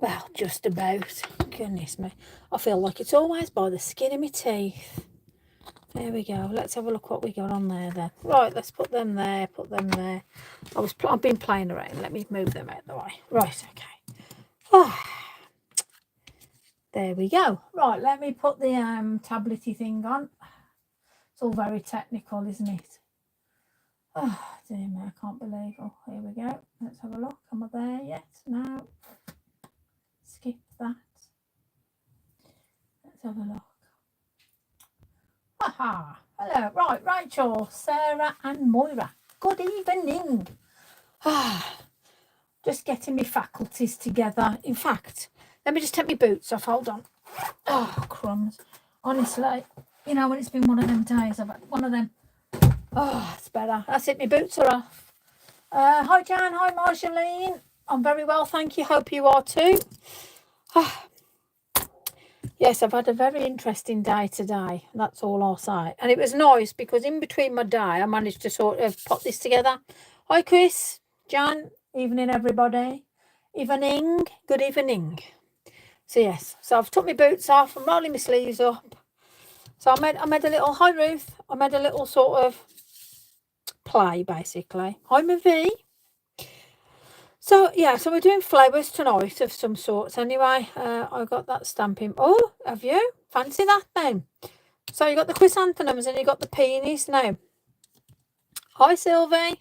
Well, just about. Goodness me. I feel like it's always by the skin of my teeth. There we go. Let's have a look what we got on there then. Right, let's put them there, put them there. I've been playing around. Let me move them out of the way. Right, okay. Oh, there we go. Right, let me put the tablety thing on. It's all very technical, isn't it? Oh, dear me, I can't believe. Oh, here we go. Let's have a look. Am I there yet? No. Skip that. Let's have a look. Haha. Hello. Right, Rachel, Sarah and Moira. Good evening. Just getting my faculties together. In fact, let me just take my boots off. Hold on. Oh, crumbs. Honestly, you know, when it's been one of them days, I've had one of them. Oh, it's better. That's it. My boots are off. Hi, Jan. Hi, Marjolaine. I'm very well, thank you. Hope you are too. Yes, I've had a very interesting day today. That's all I'll say. And it was nice because in between my day, I managed to sort of put this together. Hi, Chris, Jan, evening, everybody. Evening, good evening. So, yes, so I've took my boots off. I'm rolling my sleeves up. So I made a little, hi, Ruth. I made a little sort of play, basically. Hi, Mavi. So, yeah, so we're doing flowers tonight of some sorts. Anyway, I got that stamping. Oh, have you? Fancy that then? So you got the chrysanthemums and you got the peonies now. Hi, Sylvie.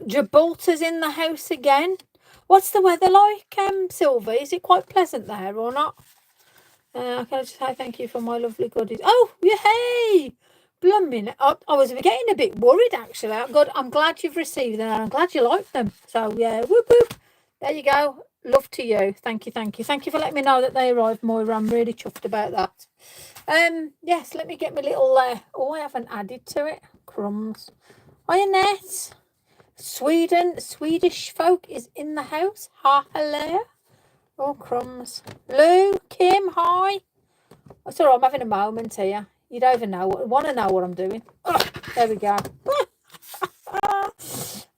Gibraltar's in the house again. What's the weather like, Sylvie? Is it quite pleasant there or not? Can I just say thank you for my lovely goodies? Oh, yay! Blooming. I was getting a bit worried, actually. I'm glad you've received them and I'm glad you like them. So, yeah, whoop, whoop. There you go. Love to you. Thank you, thank you. Thank you for letting me know that they arrived, Moira. I'm really chuffed about that. Yes, let me get my little, oh, I haven't added to it. Crumbs. Hi, Annette. Swedish folk is in the house. Hi, hello. Oh, crumbs. Lou, Kim, hi. It's all right, I'm having a moment here. You don't even want to know what I'm doing. Oh, there we go.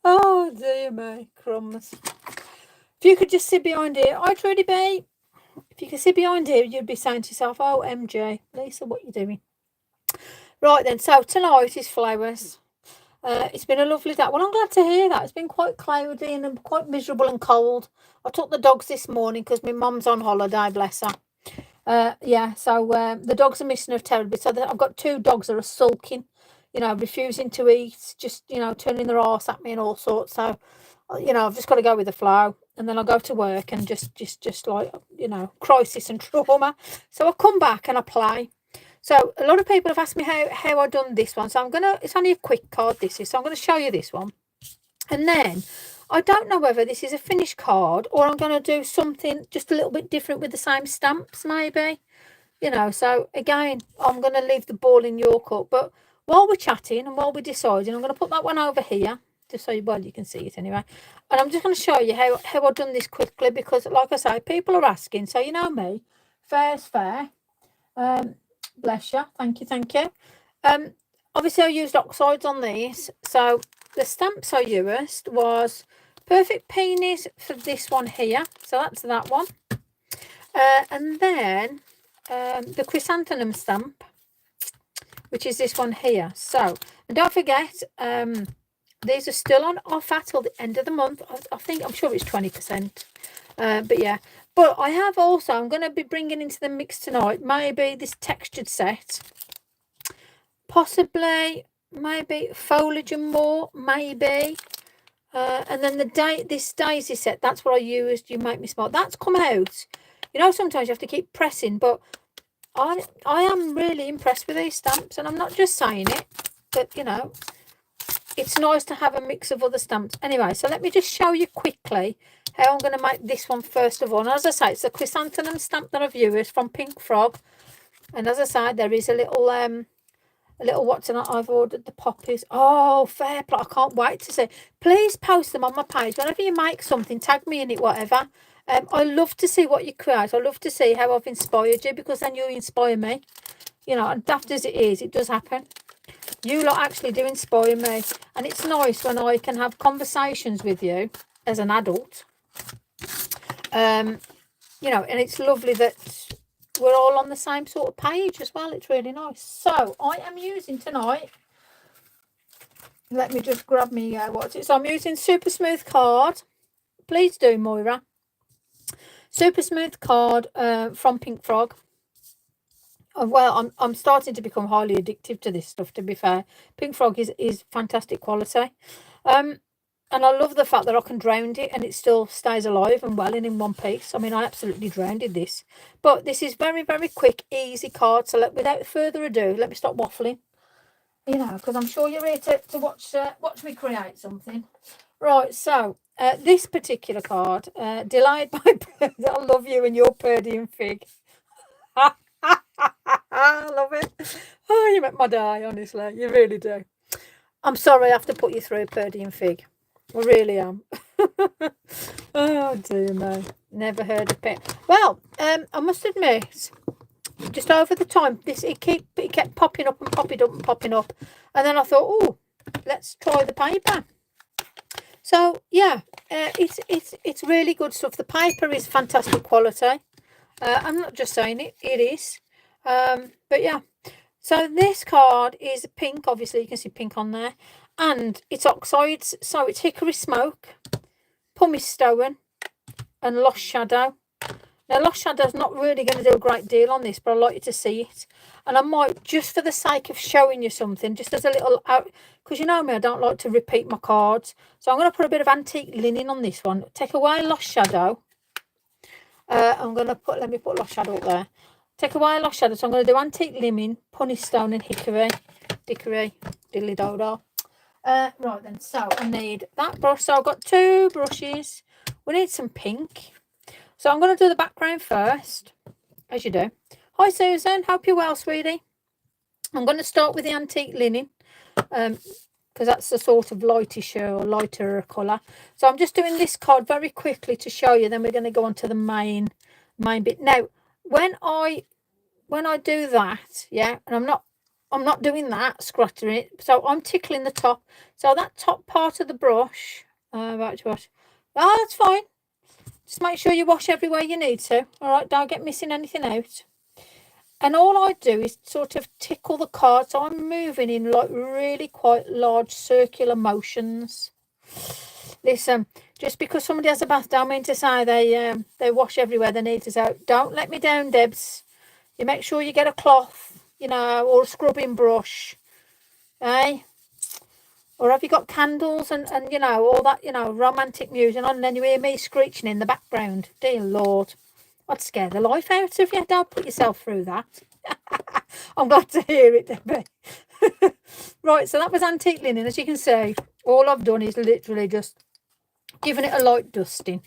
Oh, dear me, crumbs. If you could just sit behind here. Hi, Trudy B. If you could sit behind here, you'd be saying to yourself, oh, MJ, Lisa, what are you doing? Right then, so tonight is flowers. It's been a lovely day. Well, I'm glad to hear that. It's been quite cloudy and quite miserable and cold. I took the dogs this morning because my mum's on holiday, bless her. Yeah, so the dogs are missing her terribly. So I've got 2 dogs that are sulking, you know, refusing to eat, just, you know, turning their arse at me and all sorts. So, you know, I've just got to go with the flow. And then I'll go to work and just like, you know, crisis and trauma. So I come back and I play. So a lot of people have asked me how I done this one. So it's only a quick card, this is. So I'm going to show you this one. And then I don't know whether this is a finished card or I'm going to do something just a little bit different with the same stamps, maybe. You know, so again, I'm going to leave the ball in your court. But while we're chatting and while we're deciding, I'm going to put that one over here, just so you can see it anyway. And I'm just going to show you how I've done this quickly because, like I say, people are asking. So, you know me, fair's fair. Bless you. Thank you. Obviously, I used oxides on these. So the stamps I used was Perfect Peonies for this one here. So that's that one. And then the chrysanthemum stamp, which is this one here. So, and don't forget, these are still on offer till the end of the month. I'm sure it's 20%. But yeah. But I have also, I'm going to be bringing into the mix tonight, maybe this textured set. Possibly, maybe foliage and more, maybe. And then this daisy set, that's what I used. You Make Me Smile. That's come out. You know, sometimes you have to keep pressing, but I am really impressed with these stamps. And I'm not just saying it, but, you know, it's nice to have a mix of other stamps. Anyway, so let me just show you quickly how I'm going to make this one first of all. And as I say, it's a chrysanthemum stamp that I've used from Pink Frog. And as I say, there is a little what's in it. I've ordered the poppies. Oh, fair play. I can't wait to see. Please post them on my page. Whenever you make something, tag me in it, whatever. I love to see what you create. I love to see how I've inspired you because then you inspire me. You know, and daft as it is, it does happen. You lot actually do inspire me. And it's nice when I can have conversations with you as an adult. you know, and it's lovely that we're all on the same sort of page as well. It's really nice. So I am using tonight, let me just grab me what's it. So I'm using Super Smooth card. Please do, Moira. Super Smooth card from Pink Frog. Well, I'm starting to become highly addictive to this stuff, to be fair. Pink Frog is fantastic quality. And I love the fact that I can drown it and it still stays alive and well and in one piece. I mean, I absolutely drowned this. But this is very, very quick, easy card. So without further ado, let me stop waffling. You know, because I'm sure you're here to watch me create something. Right, so this particular card, Delayed by Birds. I love you and your Purdy and Fig. I love it. Oh, you make my day, honestly. You really do. I'm sorry I have to put you through Purdy and Fig. I really am. Oh, dear me. Never heard of it. Well, I must admit, just over the time, it kept popping up and popping up and popping up. And then I thought, oh, let's try the paper. So, yeah, it's really good stuff. The paper is fantastic quality. I'm not just saying it, it is. But yeah, so this card is pink. Obviously, you can see pink on there. And it's oxides. So it's Hickory Smoke, Pumice Stone, and Lost Shadow. Now, Lost Shadow's not really going to do a great deal on this, but I'd like you to see it. And I might, just for the sake of showing you something, just as a little out, because you know me, I don't like to repeat my cards. So I'm going to put a bit of antique linen on this one. Take away Lost Shadow. I'm going to put, let me put Lost Shadow up there. Take away Lost Shadow. So I'm going to do antique linen, Pumice Stone, and Hickory. Dickory, diddly dodo. Right then, so I need that brush. So I've got 2 brushes. We need some pink. So I'm going to do the background first, as you do. Hi, Susan. Hope you're well, sweetie. I'm going to start with the antique linen, because that's the sort of lighter or lighter colour. So I'm just doing this card very quickly to show you. Then we're going to go on to the main bit. Now, when I do that, yeah, and I'm not doing that, scratching it. So I'm tickling the top. So that top part of the brush, about to wash. Oh, that's fine. Just make sure you wash everywhere you need to. All right, don't get missing anything out. And all I do is sort of tickle the card. So I'm moving in like really quite large circular motions. Listen, just because somebody has a bath, don't mean to say they wash everywhere they need to. So don't let me down, Debs. You make sure you get a cloth, you know, or a scrubbing brush. Eh? Or have you got candles and you know, all that, you know, romantic music on, and then you hear me screeching in the background? Dear Lord, I'd scare the life out of you. Don't put yourself through that. I'm glad to hear it, Debbie. Right, so that was antique linen. As you can see, all I've done is literally just giving it a light dusting.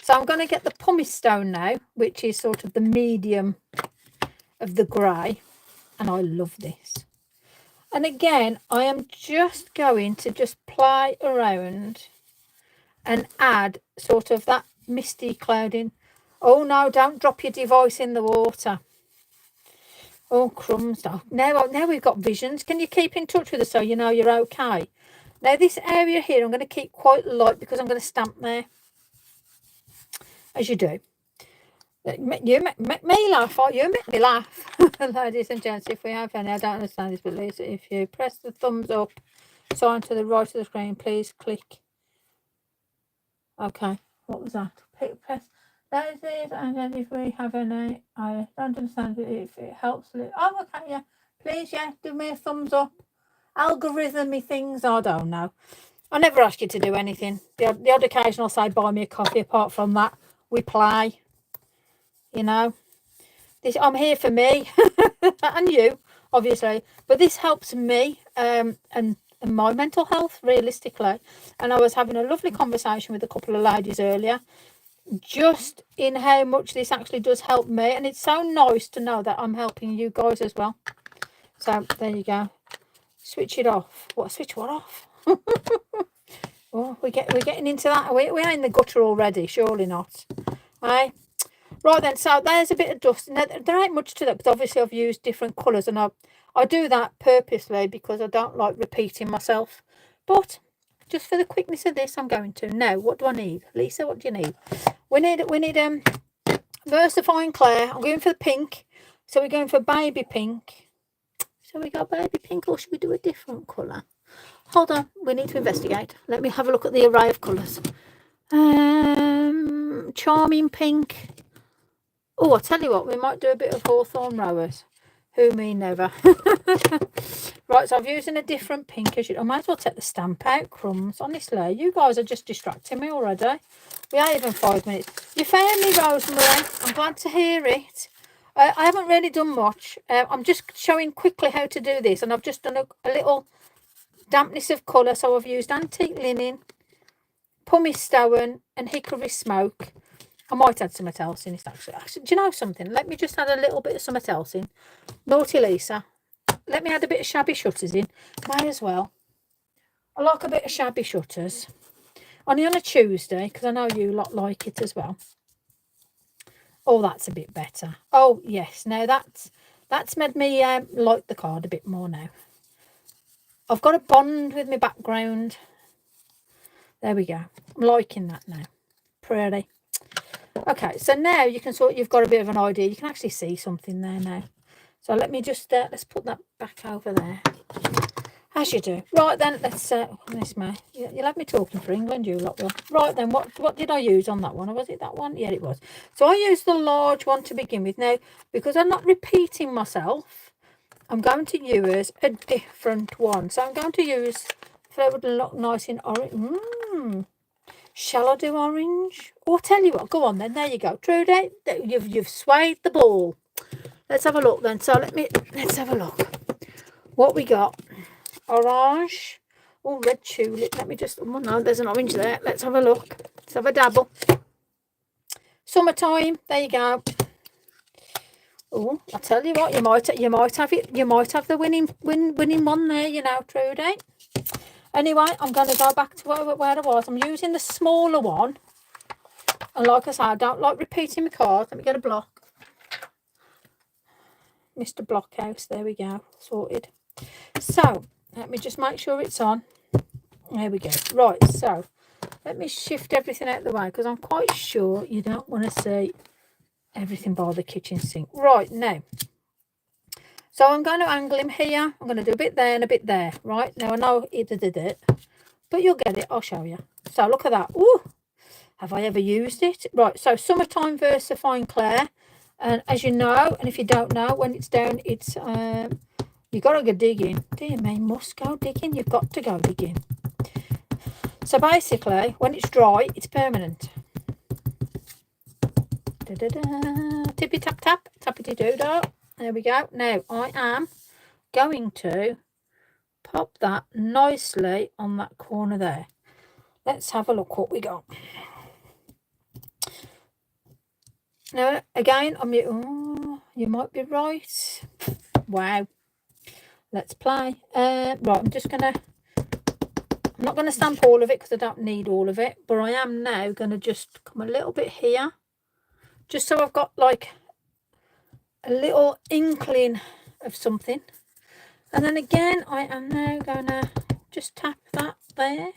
So I'm going to get the pumice stone now, which is sort of the medium of the grey. And I love this. And again, I am just going to just play around and add sort of that misty clouding. Oh no, don't drop your device in the water. Oh, crumbs. Now we've got visions. Can you keep in touch with us so you know you're okay? Now this area here, I'm going to keep quite light because I'm going to stamp there. As you do. You make me laugh, or you make me laugh. Ladies and gents, if we have any, I don't understand this, but Lisa, if you press the thumbs up sign to the right of the screen, please click. Okay, what was that? Press that is it, and then if we have any, I don't understand if it helps. Oh, okay, yeah. Please, yeah, give me a thumbs up. Algorithmy things, I don't know. I never ask you to do anything. The odd occasion I'll say buy me a coffee. Apart from that, we play. You know, I'm here for me and you, obviously, but this helps me and my mental health, realistically. And I was having a lovely conversation with a couple of ladies earlier, just in how much this actually does help me, and it's so nice to know that I'm helping you guys as well. So there you go. Switch it off. Switch what off? Oh, we're getting into that. We are in the gutter already. Surely not. Aye. Right then, so there's a bit of dust. Now, there ain't much to that because obviously I've used different colours, and I do that purposely because I don't like repeating myself. But just for the quickness of this, I'm going to. Now, what do I need? Lisa, what do you need? We need VersaFine Claire. I'm going for the pink. So we're going for baby pink. So we got baby pink, or should we do a different colour? Hold on, we need to investigate. Let me have a look at the array of colours. Charming pink. Oh, I tell you what, we might do a bit of Hawthorn Rose. Who me never. Right, so I'm using a different pink. I might as well take the stamp out, crumbs. Honestly, you guys are just distracting me already. We ain't even 5 minutes. You found me, Rosemary. I'm glad to hear it. I haven't really done much. I'm just showing quickly how to do this, and I've just done a little dampness of colour. So I've used antique linen, pumice stone, and hickory smoke. I might add something else in it, actually. Do you know something? Let me just add a little bit of something else in. Naughty Lisa. Let me add a bit of shabby shutters in. May as well. I like a bit of shabby shutters. Only on a Tuesday, because I know you lot like it as well. Oh, that's a bit better. Oh, yes. Now, that's made me like the card a bit more now. I've got a bond with my background. There we go. I'm liking that now. Pretty. Okay, so now you can you've got a bit of an idea. You can actually see something there now. So let me just, let's put that back over there. As you do. Right then, let's, this May. You'll have me talking for England, you lot will. Right then, what did I use on that one? Or was it that one? Yeah, it was. So I used the large one to begin with. Now, because I'm not repeating myself, I'm going to use a different one. So I'm going to use, if it would look nice in orange. Shall I do orange? Oh, I'll tell you what, go on then. There you go. Trudy, you've swayed the ball. Let's have a look then. So let's have a look. What we got? Orange. Oh, red tulip. Let me just, oh no, there's an orange there. Let's have a look. Let's have a dabble. Summertime. There you go. Oh, I tell you what, you might have it. You might have the winning one there, you know, Trudy. Anyway, I'm going to go back to where I was. I'm using the smaller one. And like I said, I don't like repeating my cards. Let me get a block. Mr. Blockhouse. There we go. Sorted. So, let me just make sure it's on. There we go. Right, so, let me shift everything out of the way, because I'm quite sure you don't want to see everything by the kitchen sink. Right, now. So, I'm going to angle him here. I'm going to do a bit there and a bit there. Right, now I know he did it. But you'll get it. I'll show you. So look at that. Ooh, have I ever used it? Right. So Summertime VersaFine Claire. And as you know, and if you don't know, when it's down, it's you got to go digging. Dear me, must go digging. You've got to go digging. So basically, when it's dry, it's permanent. Da -da -da. Tippy tap tap, tappity doo dah. There we go. Now I am going to pop that nicely on that corner there. Let's have a look what we got. Now, again, you might be right. Wow. Let's play. Right, I'm not going to stamp all of it because I don't need all of it. But I am now going to just come a little bit here. Just so I've got like a little inkling of something. And then again, I am now going to just tap that there.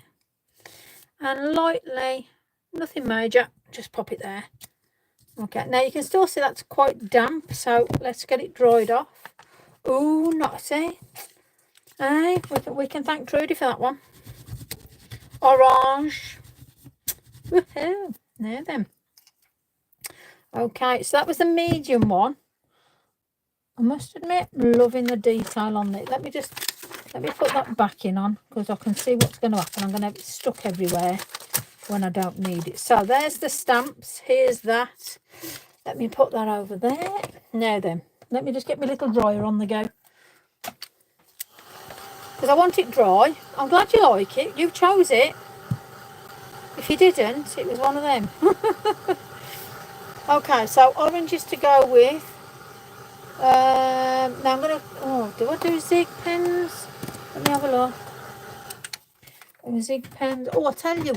And lightly, nothing major, just pop it there. Okay, now you can still see that's quite damp, so let's get it dried off. Ooh, not see. Hey, we can thank Trudy for that one. Orange. Woohoo. Now then. Okay, so that was the medium one. I must admit, I'm loving the detail on it. Let me put that backing on, because I can see what's going to happen. I'm going to have it stuck everywhere when I don't need it. So there's the stamps. Here's that. Let me put that over there. Now then, let me just get my little dryer on the go, because I want it dry. I'm glad you like it. You chose it. If you didn't, it was one of them. Okay, so oranges to go with. Now I'm going to, do I do zig pens? Let me have a look. Zig pens. Oh, I tell you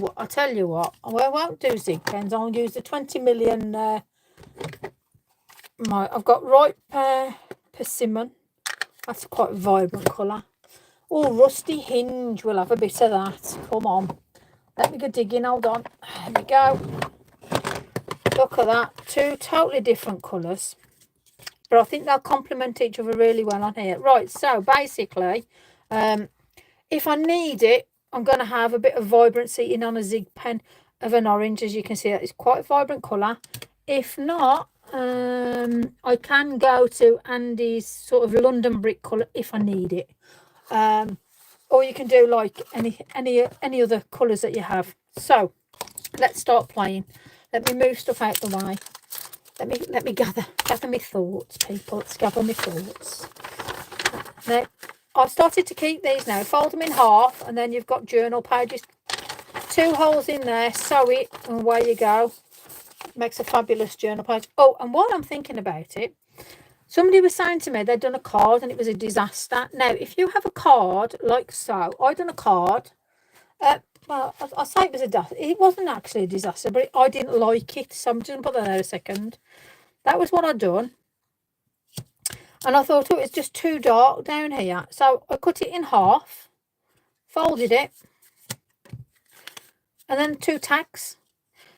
what. Well, I won't do zig pens. I'll use the 20 million. I've got ripe persimmon. That's quite a vibrant colour. Oh, rusty hinge. We'll have a bit of that. Come on. Let me go digging. Hold on. There we go. Look at that. 2 totally different colours. But I think they'll complement each other really well on here. Right, so basically, if I need it, I'm going to have a bit of vibrancy in on a zig pen of an orange. As you can see, it's quite a vibrant colour. If not, I can go to Andy's sort of London brick colour if I need it. Or you can do like any other colours that you have. So let's start playing. Let me move stuff out the way. Let me gather my thoughts, people. Let's gather my thoughts. Now, I've started to keep these now. Fold them in half, and then you've got journal pages. 2 holes in there, sew it, and away you go. Makes a fabulous journal page. Oh, and while I'm thinking about it, somebody was saying to me they'd done a card and it was a disaster. Now, if you have a card like so, I done a card. Well, I say it was a disaster. It wasn't actually a disaster, but I didn't like it. So I'm just going to put that there a second. That was what I'd done. And I thought, oh, it's just too dark down here. So I cut it in half, folded it, and then 2 tacks.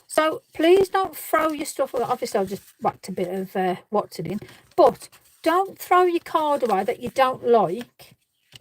So please don't throw your stuff away. Obviously, I've just whacked a bit of what's it in. But don't throw your card away that you don't like.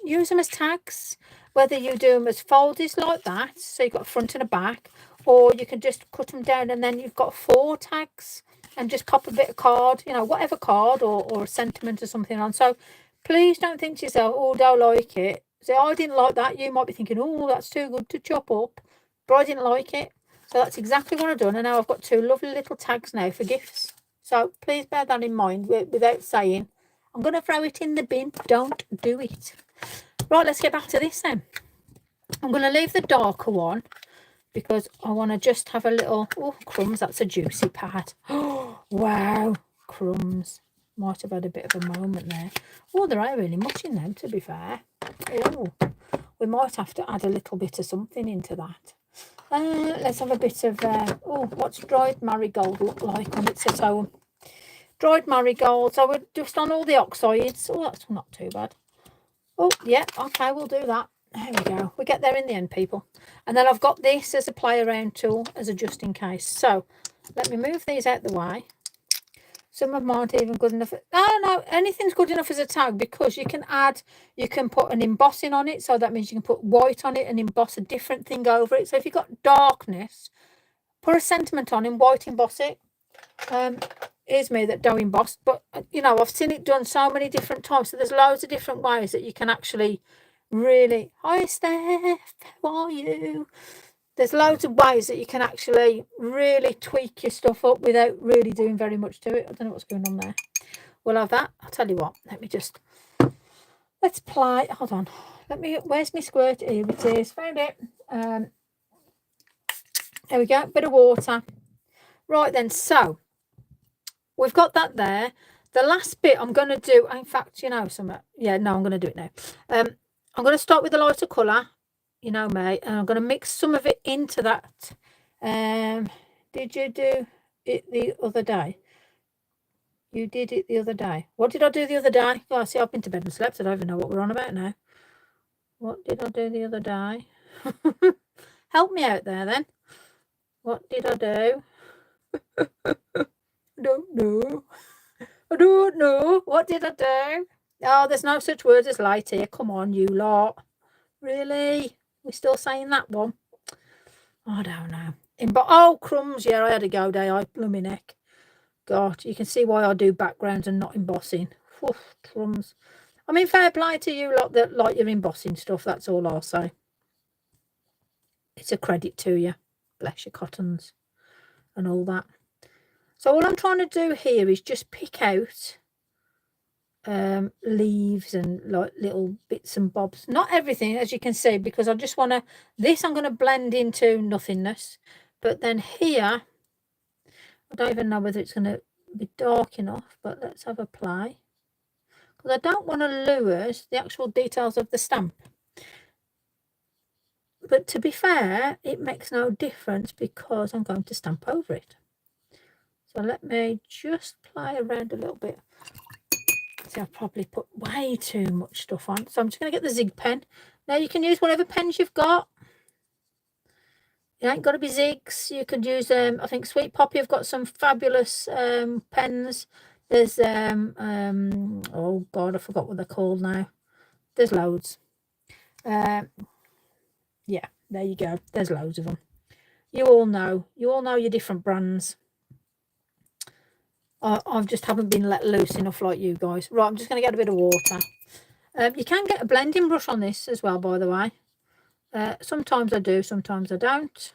Use them as tags. Whether you do them as folders like that, so you've got a front and a back, or you can just cut them down and then you've got 4 tags and just pop a bit of card, you know, whatever card or a sentiment or something on. So please don't think to yourself, oh, don't like it. Say, I didn't like that. You might be thinking, oh, that's too good to chop up. But I didn't like it. So that's exactly what I've done. And now I've got 2 lovely little tags now for gifts. So please bear that in mind without saying, I'm going to throw it in the bin. Don't do it. Right, let's get back to this then. I'm going to leave the darker one because I want to just have a little... Oh, crumbs, that's a juicy pad. Oh, wow, crumbs. Might have had a bit of a moment there. Oh, there ain't really much in them, to be fair. Oh, we might have to add a little bit of something into that. Let's have a bit of... oh, what's dried marigold look like on its own? Dried marigold. So we're just on all the oxides. Oh, that's not too bad. Oh, yeah, okay, we'll do that. There we go. We get there in the end, people. And then I've got this as a play around tool, as a just in case. So let me move these out the way. Some of them aren't even good enough. Oh, no, anything's good enough as a tag because you can add, you can put an embossing on it. So that means you can put white on it and emboss a different thing over it. So if you've got darkness, put a sentiment on in white, emboss it. Here's me that don't emboss, but you know, I've seen it done so many different times. So there's loads of different ways that you can actually really... Hi, Steph, how are you? There's loads of ways that you can actually really tweak your stuff up without really doing very much to it. I don't know what's going on there. We'll have that. I'll tell you what. Let's play. Hold on. Where's my squirt? Here it is. Found it. There we go. Bit of water. Right then. So we've got that there. The last bit I'm going to do. In fact, you know something. Yeah, no, I'm going to do it now. I'm going to start with a lighter colour. You know me, and I'm going to mix some of it into that. Did you do it the other day? You did it the other day. What did I do the other day? Oh, see, I've been to bed and slept. I don't even know what we're on about now. What did I do the other day? Help me out there then. What did I do? I don't know. I don't know. What did I do? Oh, there's no such word as light here. Come on, you lot. Really? We're still saying that one? I don't know. Oh, crumbs. Yeah, I had a go day. I blew my neck. God, you can see why I do backgrounds and not embossing. Oof, crumbs. I mean, fair play to you lot that like your embossing stuff. That's all I'll say. It's a credit to you. Bless your cottons and all that. So all I'm trying to do here is just pick out leaves and like little bits and bobs. Not everything, as you can see, because I just want to... This I'm going to blend into nothingness. But then here, I don't even know whether it's going to be dark enough, but let's have a play. Because I don't want to lose the actual details of the stamp. But to be fair, it makes no difference because I'm going to stamp over it. So let me just play around a little bit. See, I've probably put way too much stuff on. So I'm just going to get the zig pen. Now you can use whatever pens you've got. It ain't got to be zigs. You could use I think Sweet Poppy have got some fabulous pens. There's oh god, I forgot what they're called now. There's loads. Yeah, there you go. There's loads of them. You all know your different brands. I just haven't been let loose enough like you guys. Right, I'm just going to get a bit of water. You can get a blending brush on this as well, by the way. Sometimes I do, sometimes I don't.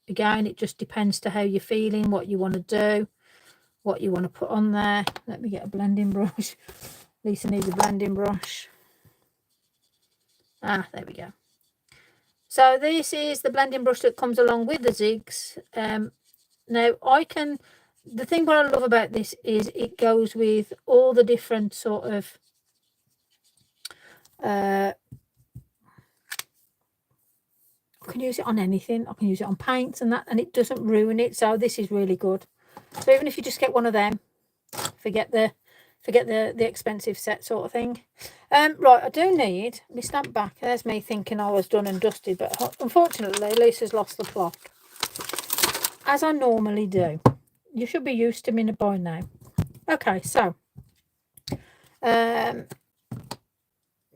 Again, it just depends to how you're feeling, what you want to do, what you want to put on there. Let me get a blending brush. Lisa needs a blending brush. Ah, there we go. So this is the blending brush that comes along with the zigs. Now the thing what I love about this is it goes with all the different sort of I can use it on anything. I can use it on paints and that, and it doesn't ruin it. So this is really good. So even if you just get one of them, forget the expensive set sort of thing. Right, I do need my stamp back. There's me thinking I was done and dusted, but unfortunately Lisa's lost the plot, as I normally do. You should be used to me by now. Okay, so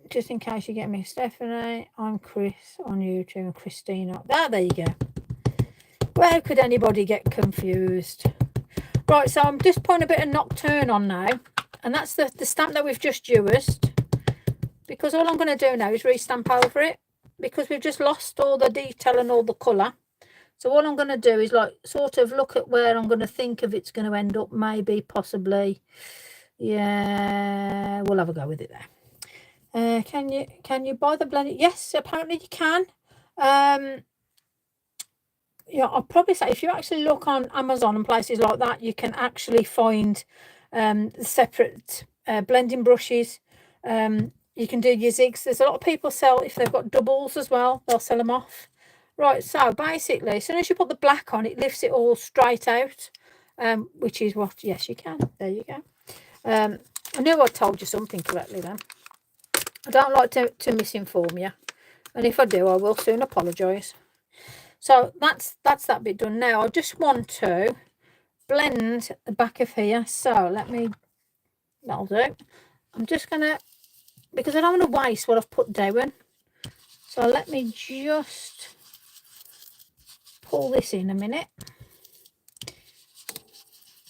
just in case you get me, Stephanie, I'm Chris on YouTube, and Christina. There you go. Where could anybody get confused? Right, so I'm just putting a bit of Nocturne on now, and that's the stamp that we've just used, because all I'm going to do now is restamp over it, because we've just lost all the detail and all the colour. So all I'm going to do is like sort of look at where I'm going to think of it's going to end up, maybe, possibly. Yeah, we'll have a go with it there. Can you buy the blend? Yes, apparently you can. Yeah, I'll probably say if you actually look on Amazon and places like that, you can actually find separate blending brushes. You can do your zigs. There's a lot of people sell, if they've got doubles as well, they'll sell them off. Right, so basically, as soon as you put the black on, it lifts it all straight out, which is what, yes, you can. There you go. I knew I told you something correctly then. I don't like to misinform you, and if I do, I will soon apologise. So that's that bit done. Now I just want to blend the back of here. So that'll do. I'm just gonna, because I don't want to waste what I've put down, so let me just pull this in a minute.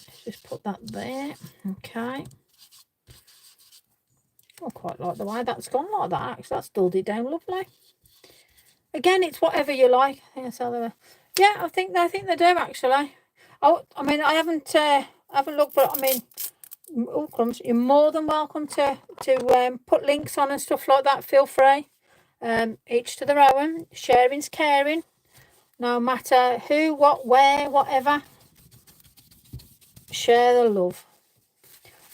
Let's just put that there. Okay. I quite like the way that's gone like that. Actually, that's dulled it down lovely. Again, it's whatever you like. I think that's how they. Yeah, I think they do actually. Oh, I mean, I haven't looked, but I mean, oh crumbs, you're more than welcome to put links on and stuff like that. Feel free. Each to their own. Sharing's caring. No matter who, what, where, whatever. Share the love.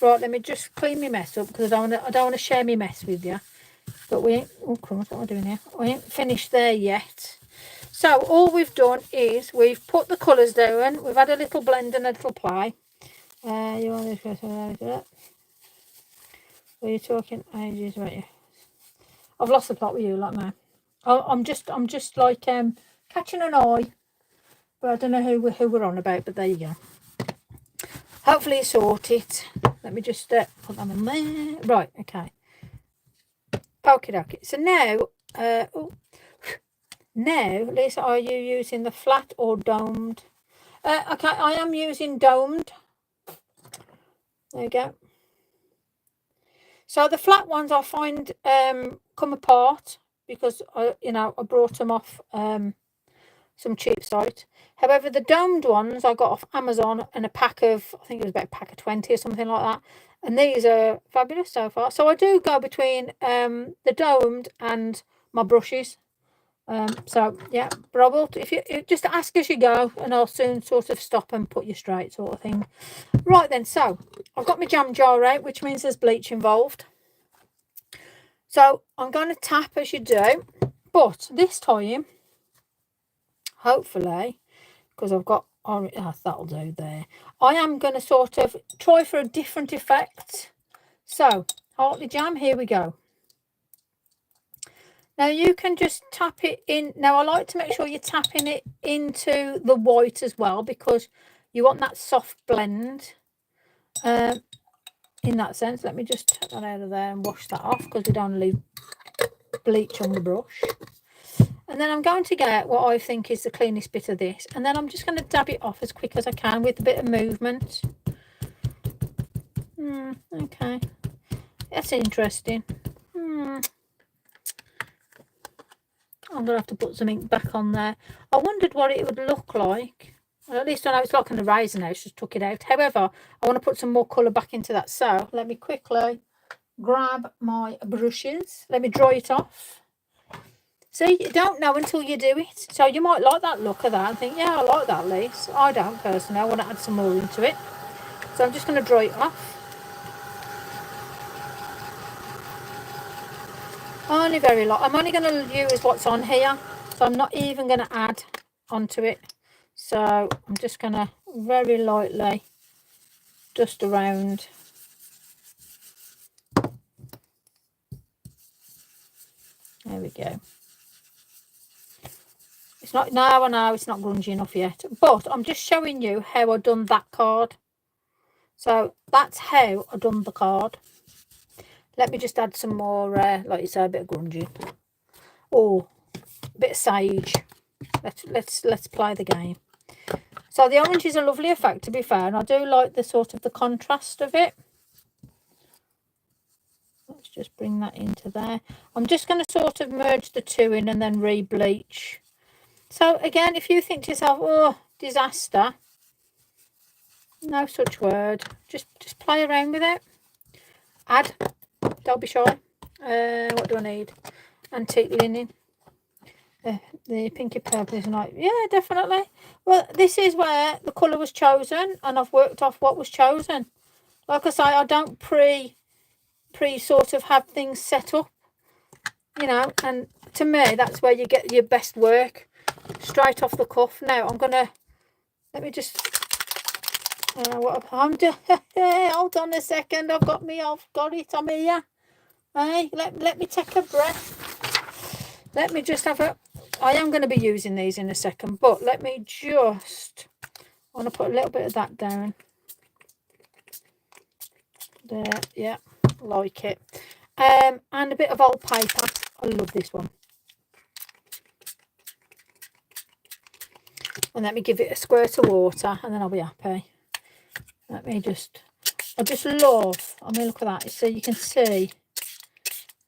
Right, let me just clean my mess up, because I don't want to share my mess with you. But we ain't, oh crumbs, what am I doing here? We ain't finished there yet. So all we've done is we've put the colours down. We've had a little blend and a little play. You want this person? Were you talking ages, weren't you? I've lost the plot with you, like now. I'm just like catching an eye, but I don't know who we're on about. But there you go. Hopefully you sort it. Let me just put that on there. Right, okay. Okay. So now, now, Lisa, are you using the flat or domed? Okay, I am using domed. There you go. So the flat ones I find come apart, because I brought them off some cheap site. However, the domed ones I got off Amazon, and a pack of, I think it was about a pack of 20 or something like that. And these are fabulous so far. So I do go between the domed and my brushes. So yeah, but I will, if you just ask as you go, and I'll soon sort of stop and put you straight, sort of thing. Right then, so I've got my jam jar out, which means there's bleach involved. So I'm going to tap as you do, but this time, hopefully, because I've got, oh, that'll do there. I am going to sort of try for a different effect. So, Hartley Jam, here we go. Now you can just tap it in. Now I like to make sure you're tapping it into the white as well, because you want that soft blend. In that sense, let me just take that out of there and wash that off, because we don't leave bleach on the brush. And then I'm going to get what I think is the cleanest bit of this, and then I'm just going to dab it off as quick as I can with a bit of movement. Okay, that's interesting. I'm going to have to put some ink back on there. I wondered what it would look like. Well, at least I know it's like an eraser now, just took it out. However, I want to put some more colour back into that. So let me quickly grab my brushes. Let me dry it off. See, you don't know until you do it. So you might like that look of that and think, yeah, I like that lace. I don't personally. I want to add some more into it. So I'm just going to dry it off. Only very light. I'm only going to use what's on here. So I'm not even going to add onto it. So I'm just going to very lightly dust around. There we go. It's not, no, I know it's not grungy enough yet, but I'm just showing you how I've done that card. So that's how I've done the card. Let me just add some more, like you say, a bit of grungy. Oh, a bit of sage. Let's play the game. So the orange is a lovely effect, to be fair, and I do like the sort of the contrast of it. Let's just bring that into there. I'm just going to sort of merge the two in and then re-bleach. So again, if you think to yourself, oh, disaster, no such word. Just play around with it. Add. Don't be shy. What do I need? Antique linen. The pinky purple is like, yeah, definitely. Well, this is where the colour was chosen, and I've worked off what was chosen. Like I say, I don't pre sort of have things set up, you know, and to me, that's where you get your best work, straight off the cuff. Now, I'm going to, let me just, what I'm doing, hold on a second, I've got it, I'm here. Hey, let me take a breath. Let me just have a, I am going to be using these in a second, but let me just, I want to put a little bit of that down. There, yeah, like it. And a bit of old paper. I love this one. And let me give it a squirt of water, and then I'll be happy. Let me just, I just love, I mean, look at that, so you can see.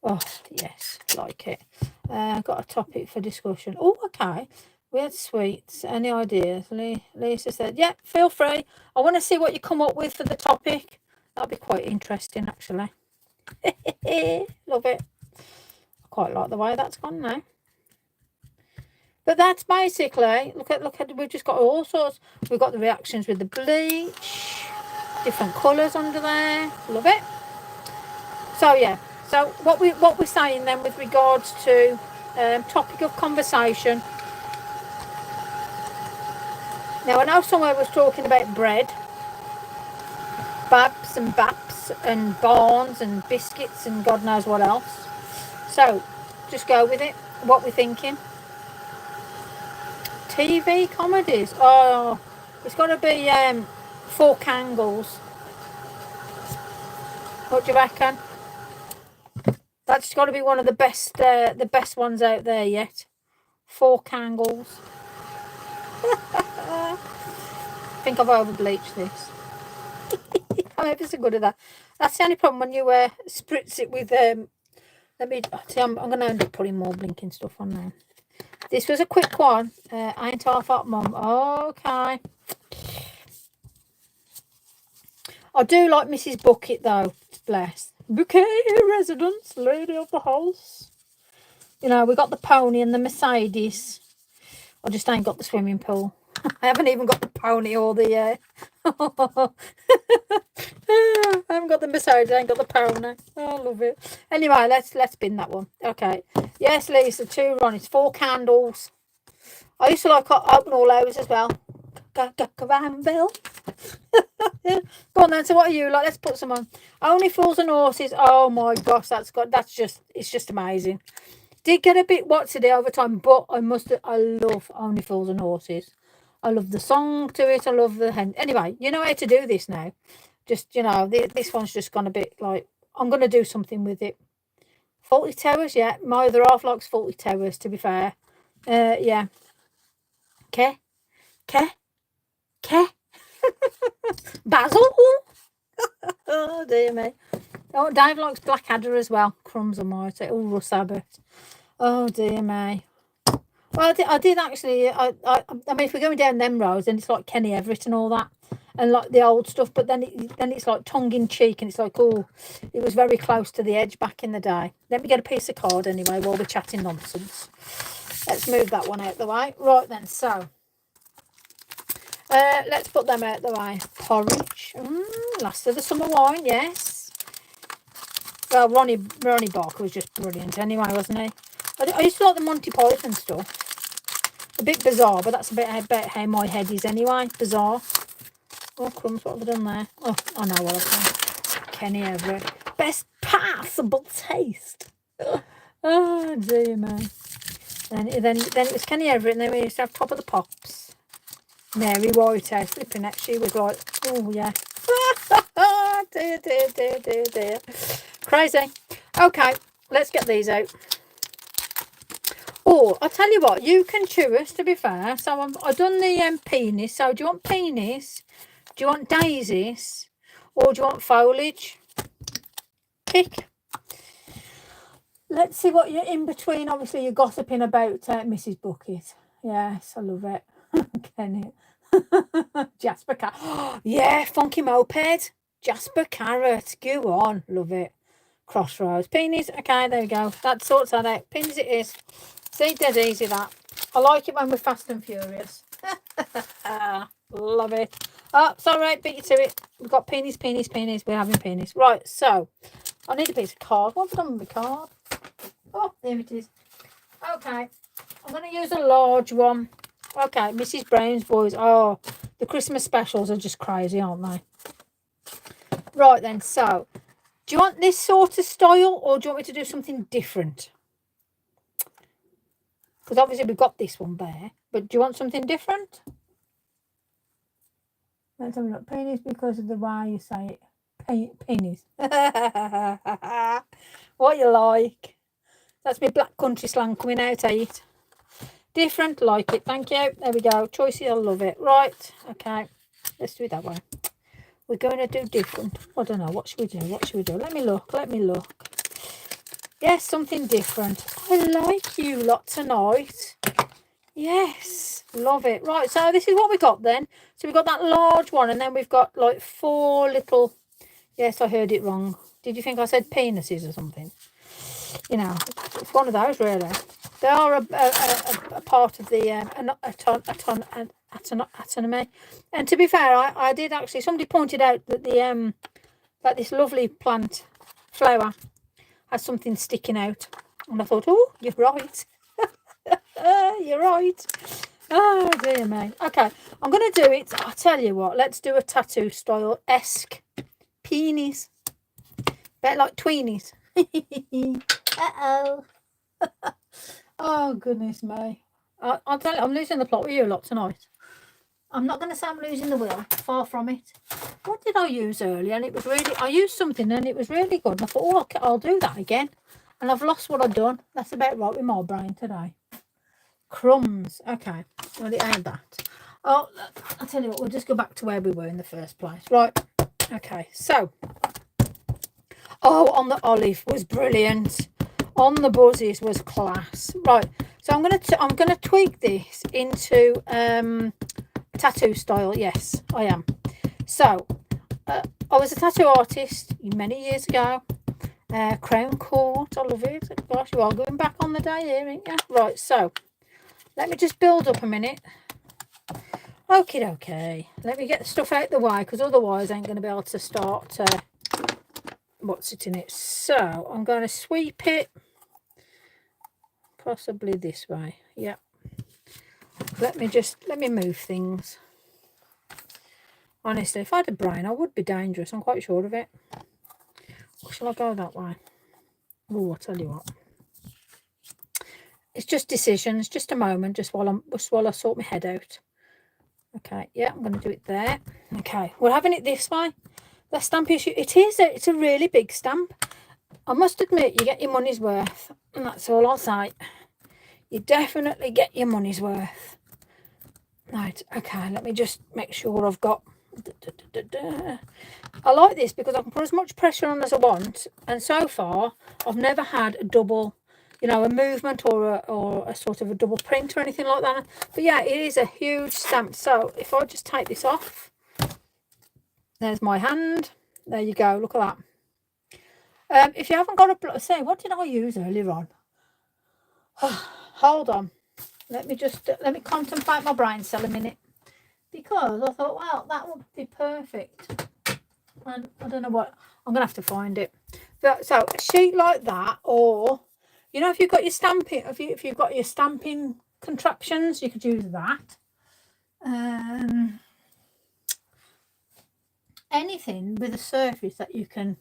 Oh, yes, like it. I've got a topic for discussion. Oh, okay. We had sweets. Any ideas? Lisa said, yeah, feel free. I want to see what you come up with for the topic. That'll be quite interesting, actually. Love it. I quite like the way that's gone now. But that's basically, look at, we've just got all sorts. We've got the reactions with the bleach, different colours under there. Love it. So yeah. So what we're saying then with regards to topic of conversation. Now I know somewhere was talking about bread, babs and baps and barns and biscuits and God knows what else. So just go with it. What we're thinking. TV comedies. Oh, it's got to be Fork Angles. What do you reckon? That's got to be one of the best ones out there yet. Fork Angles. I think I've over bleached this. I'm ever so good at that. That's the only problem when you spritz it with let me see, I'm going to end up putting more blinking stuff on now. This was a quick one. I ain't half up, Mum. Okay. I do like Mrs. Bucket, though. Bless. Bouquet residence, lady of the house. You know, we got the pony and the Mercedes. I just ain't got the swimming pool. I haven't even got the pony or the... I haven't got the Mercedes, I ain't got the pony. Oh, I love it. Anyway, let's bin that one. Okay. Yes, Lisa, 2 Ron. It's 4 candles. I used to like open all hours as well. Go around, Bill. Go on then. So what are you like? Let's put some on. Only Fools and Horses. Oh my gosh, it's just amazing. did get a bit what today over time, but I love Only Fools and Horses. I love the song to it. I love the anyway, you know how to do this now. Just, you know, this one's just gone a bit like, I'm going to do something with it. Faulty Towers, yeah. My other half likes Faulty Towers, to be fair. Yeah. Okay. Basil. Oh, dear me. Oh, Dave likes Blackadder as well. Crumbs and mighty. Oh, Russ Abbott. Oh, dear me. Well, I did actually. I mean, if we're going down them roads, then it's like Kenny Everett and all that, and like the old stuff. But then it's like tongue in cheek, and it's like, oh, it was very close to the edge back in the day. Let me get a piece of card anyway while we're chatting nonsense. Let's move that one out the way. Right then, so let's put them out the way. Porridge, last of the summer wine, yes. Well, Ronnie Barker was just brilliant anyway, wasn't he? I used to like the Monty Python stuff. A bit bizarre, but that's about how my head is anyway. Bizarre. Oh, crumbs, what have I done there? Oh, I know what I've done. Kenny Everett. Best possible taste. Oh, dear, man. Then it was Kenny Everett, and then we used to have Top of the Pops. Mary Whitehouse. Flipping it. She was like, oh, yeah. dear. Crazy. Okay, let's get these out. Oh, I'll tell you what, you can choose, to be fair. So I've done the penis. So do you want penis? Do you want daisies? Or do you want foliage? Pick. Let's see what you're in between. Obviously, you're gossiping about Mrs. Bucket. Yes, I love it. Kenny. Jasper Carrot. Yeah, Funky Moped. Jasper Carrot. Go on. Love it. Crossroads. Penis. Okay, there we go. That sorts that out. Penis it is. See, dead easy that. I like it when we're fast and furious. Love it. Oh, sorry, beat you to it. We've got penis. We're having penis. Right, so I need a piece of card. What have I done with my card? Oh, there it is. Okay, I'm going to use a large one. Okay, Mrs. Brown's Boys. Oh, the Christmas specials are just crazy, aren't they? Right then, so do you want this sort of style, or do you want me to do something different? Because obviously we've got this one there. But do you want something different? Let's have a look. Penis, because of the way you say it. Penis. What you like. That's my black country slang coming out, it. Different, like it. Thank you. There we go. Choices, I love it. Right. Okay. Let's do it that way. We're going to do different. I don't know. What should we do? Let me look. Yes, something different. I like you lot tonight. Yes, love it. Right, so this is what we got then. So we've got that large one, and then we've got like 4 little... Yes, I heard it wrong. Did you think I said penises or something? You know, it's one of those, really. They are a part of the anatomy. And to be fair, I did actually... Somebody pointed out that the that this lovely plant flower has something sticking out, and I thought, oh, you're right. You're right. Oh dear me. Okay, I'm gonna do it. I'll tell you what, let's do a tattoo style esque penis, bit like tweenies. Uh-oh. Oh goodness me. I'll tell you, I'm losing the plot with you a lot tonight. I'm not going to say I'm losing the will. Far from it. What did I use earlier? And it was really... I used something and it was really good. And I thought, oh, okay, I'll do that again. And I've lost what I've done. That's about right with my brain today. Crumbs. Okay. Well, it ain't that. Oh, I'll tell you what. We'll just go back to where we were in the first place. Right. Okay. So. Oh, on the olive was brilliant. On the buzzies was class. Right. So I'm gonna tweak this into... tattoo style. Yes, I am. So I was a tattoo artist many years ago. Crown Court, I love it. Gosh, you are going back on the day here, ain't you? Right, so let me just build up a minute. Okay, let me get the stuff out the way, because otherwise I ain't going to be able to start what's it in it. So I'm going to sweep it possibly this way. Yeah. Let me move things. Honestly, if I had a brain, I would be dangerous. I'm quite sure of it. Or shall I go that way? Oh, I'll tell you what. It's just decisions, just a moment, just while I sort my head out. Okay, yeah, I'm going to do it there. Okay, we're having it this way. The stamp issue, it's a really big stamp. I must admit, you get your money's worth, and that's all I'll say. You definitely get your money's worth. Right, okay, let me just make sure I've got... I like this because I can put as much pressure on as I want, and so far I've never had a double, you know, a movement or a sort of a double print or anything like that. But yeah, it is a huge stamp. So if I just take this off, there's my hand. There you go, look at that. If you haven't got a... Say, what did I use earlier on? Hold on. Let me contemplate my brain cell a minute. Because I thought, well, that would be perfect. And I don't know what, I'm going to have to find it. So a sheet like that, or, you know, if you've got your stamping, if you've got your stamping contraptions, you could use that. Anything with a surface that you can...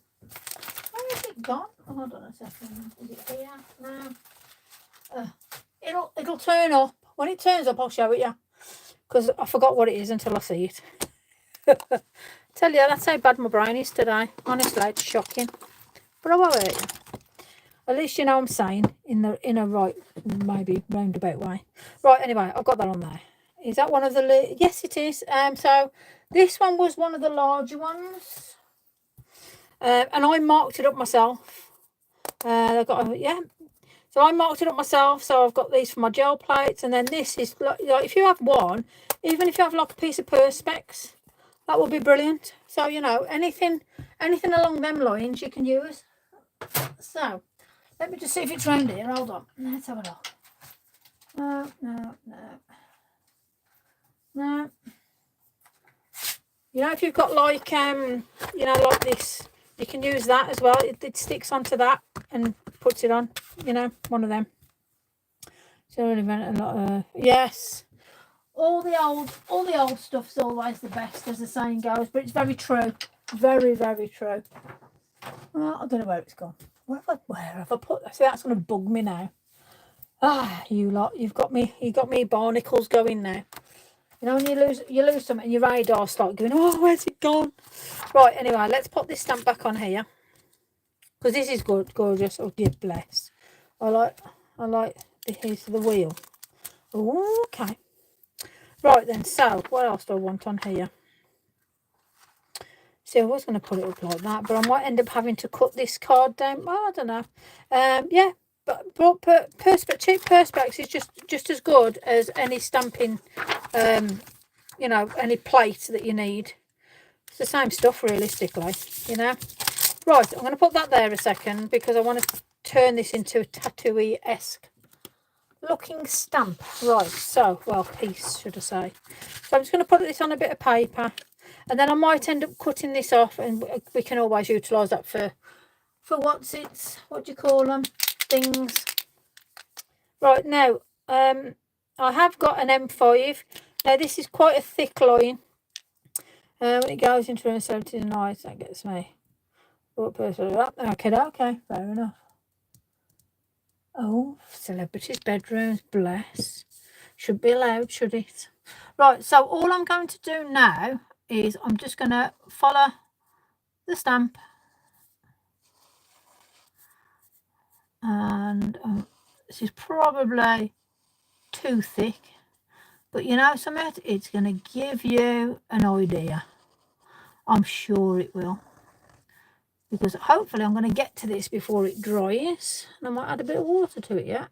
Where is it gone? Hold on a second. Is it here? No. It'll turn up. When it turns up, I'll show it you. Because I forgot what it is until I see it. Tell you, that's how bad my brain is today. Honestly, it's shocking. But I won't hurt you. At least you know I'm saying in a right, maybe roundabout way. Right, anyway, I've got that on there. Is that one of the... Yes, it is. So this one was one of the larger ones. And I marked it up myself. I've got yeah. So I marked it up myself. So I've got these for my gel plates. And then this is, like if you have one, even if you have like a piece of Perspex, that will be brilliant. So, you know, anything along them lines you can use. So, let me just see if it's round here. Hold on. Let's have a look. No. You know, if you've got like, you know, like this, you can use that as well. It sticks onto that and puts it on, you know, one of them. So, a lot of, yes. All the old stuff's always the best, as the saying goes, but it's very true. Very, very true. Well, I don't know where it's gone. Where have I put that? See, that's going to bug me now. Ah, you lot, you got me barnacles going now. You know, when you lose something, your radar start going, oh, where's it gone? Right, anyway, let's put this stamp back on here. Because this is good, gorgeous. Oh, dear bless. I like here's the wheel. Oh, okay. Right then, so what else do I want on here? See, I was going to put it up like that, but I might end up having to cut this card down. Well, I don't know. Yeah, but cheap Perspex is just as good as any stamping, you know, any plate that you need. It's the same stuff, realistically, you know. Right, I'm going to put that there a second because I want to turn this into a tattooy-esque looking stamp. Right, so, well, piece, should I say. So I'm just going to put this on a bit of paper, and then I might end up cutting this off, and we can always utilise that for what do you call them, things. Right, now, I have got an M5. Now, this is quite a thick line. When it goes into a 79, that gets me. Okay, fair enough. Oh, celebrities' bedrooms, bless. Should be allowed, should it? Right, so all I'm going to do now is I'm just going to follow the stamp. And this is probably too thick. But you know something? It's going to give you an idea. I'm sure it will. Because hopefully I'm going to get to this before it dries. And I might add a bit of water to it yet.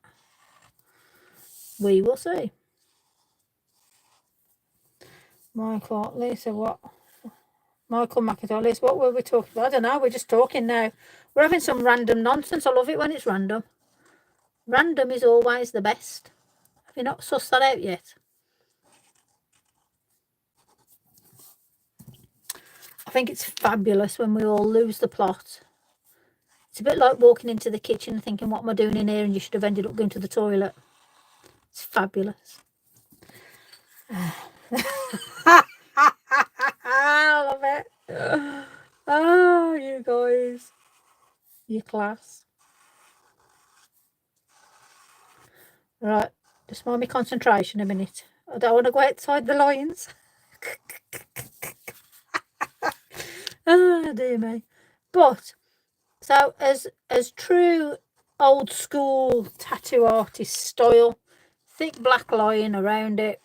We will see. Michael, Lisa, what? Michael McIntyre, Lisa, what were we talking about? I don't know, we're just talking now. We're having some random nonsense. I love it when it's random. Random is always the best. Have you not sussed that out yet? I think it's fabulous when we all lose the plot. It's a bit like walking into the kitchen thinking, what am I doing in here? And you should have ended up going to the toilet. It's fabulous. I love it. Oh, you guys. You class. Right, just mind me concentration a minute. I don't want to go outside the lines. Oh dear me. But so as true old school tattoo artist style, thick black line around it,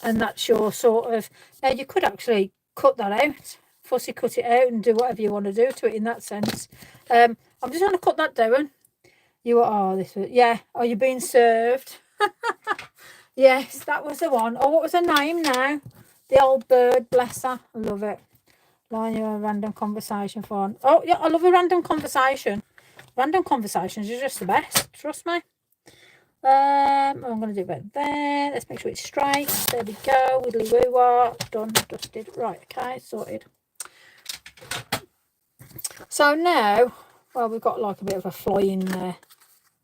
and that's your sort of, now you could actually cut that out, fussy cut it out and do whatever you want to do to it in that sense. I'm just going to cut that down. You are, this was, yeah, are you being served? Yes, that was the one. Oh, what was her name now? The old bird, bless her. I love it. Line you a random conversation for. Oh yeah, I love a random conversation. Random conversations are just the best, trust me. I'm going to do about there. Let's make sure it's straight. There we go. Widdly woo wah. Done, dusted. Right, okay, sorted. So now, well, we've got like a bit of a flying there.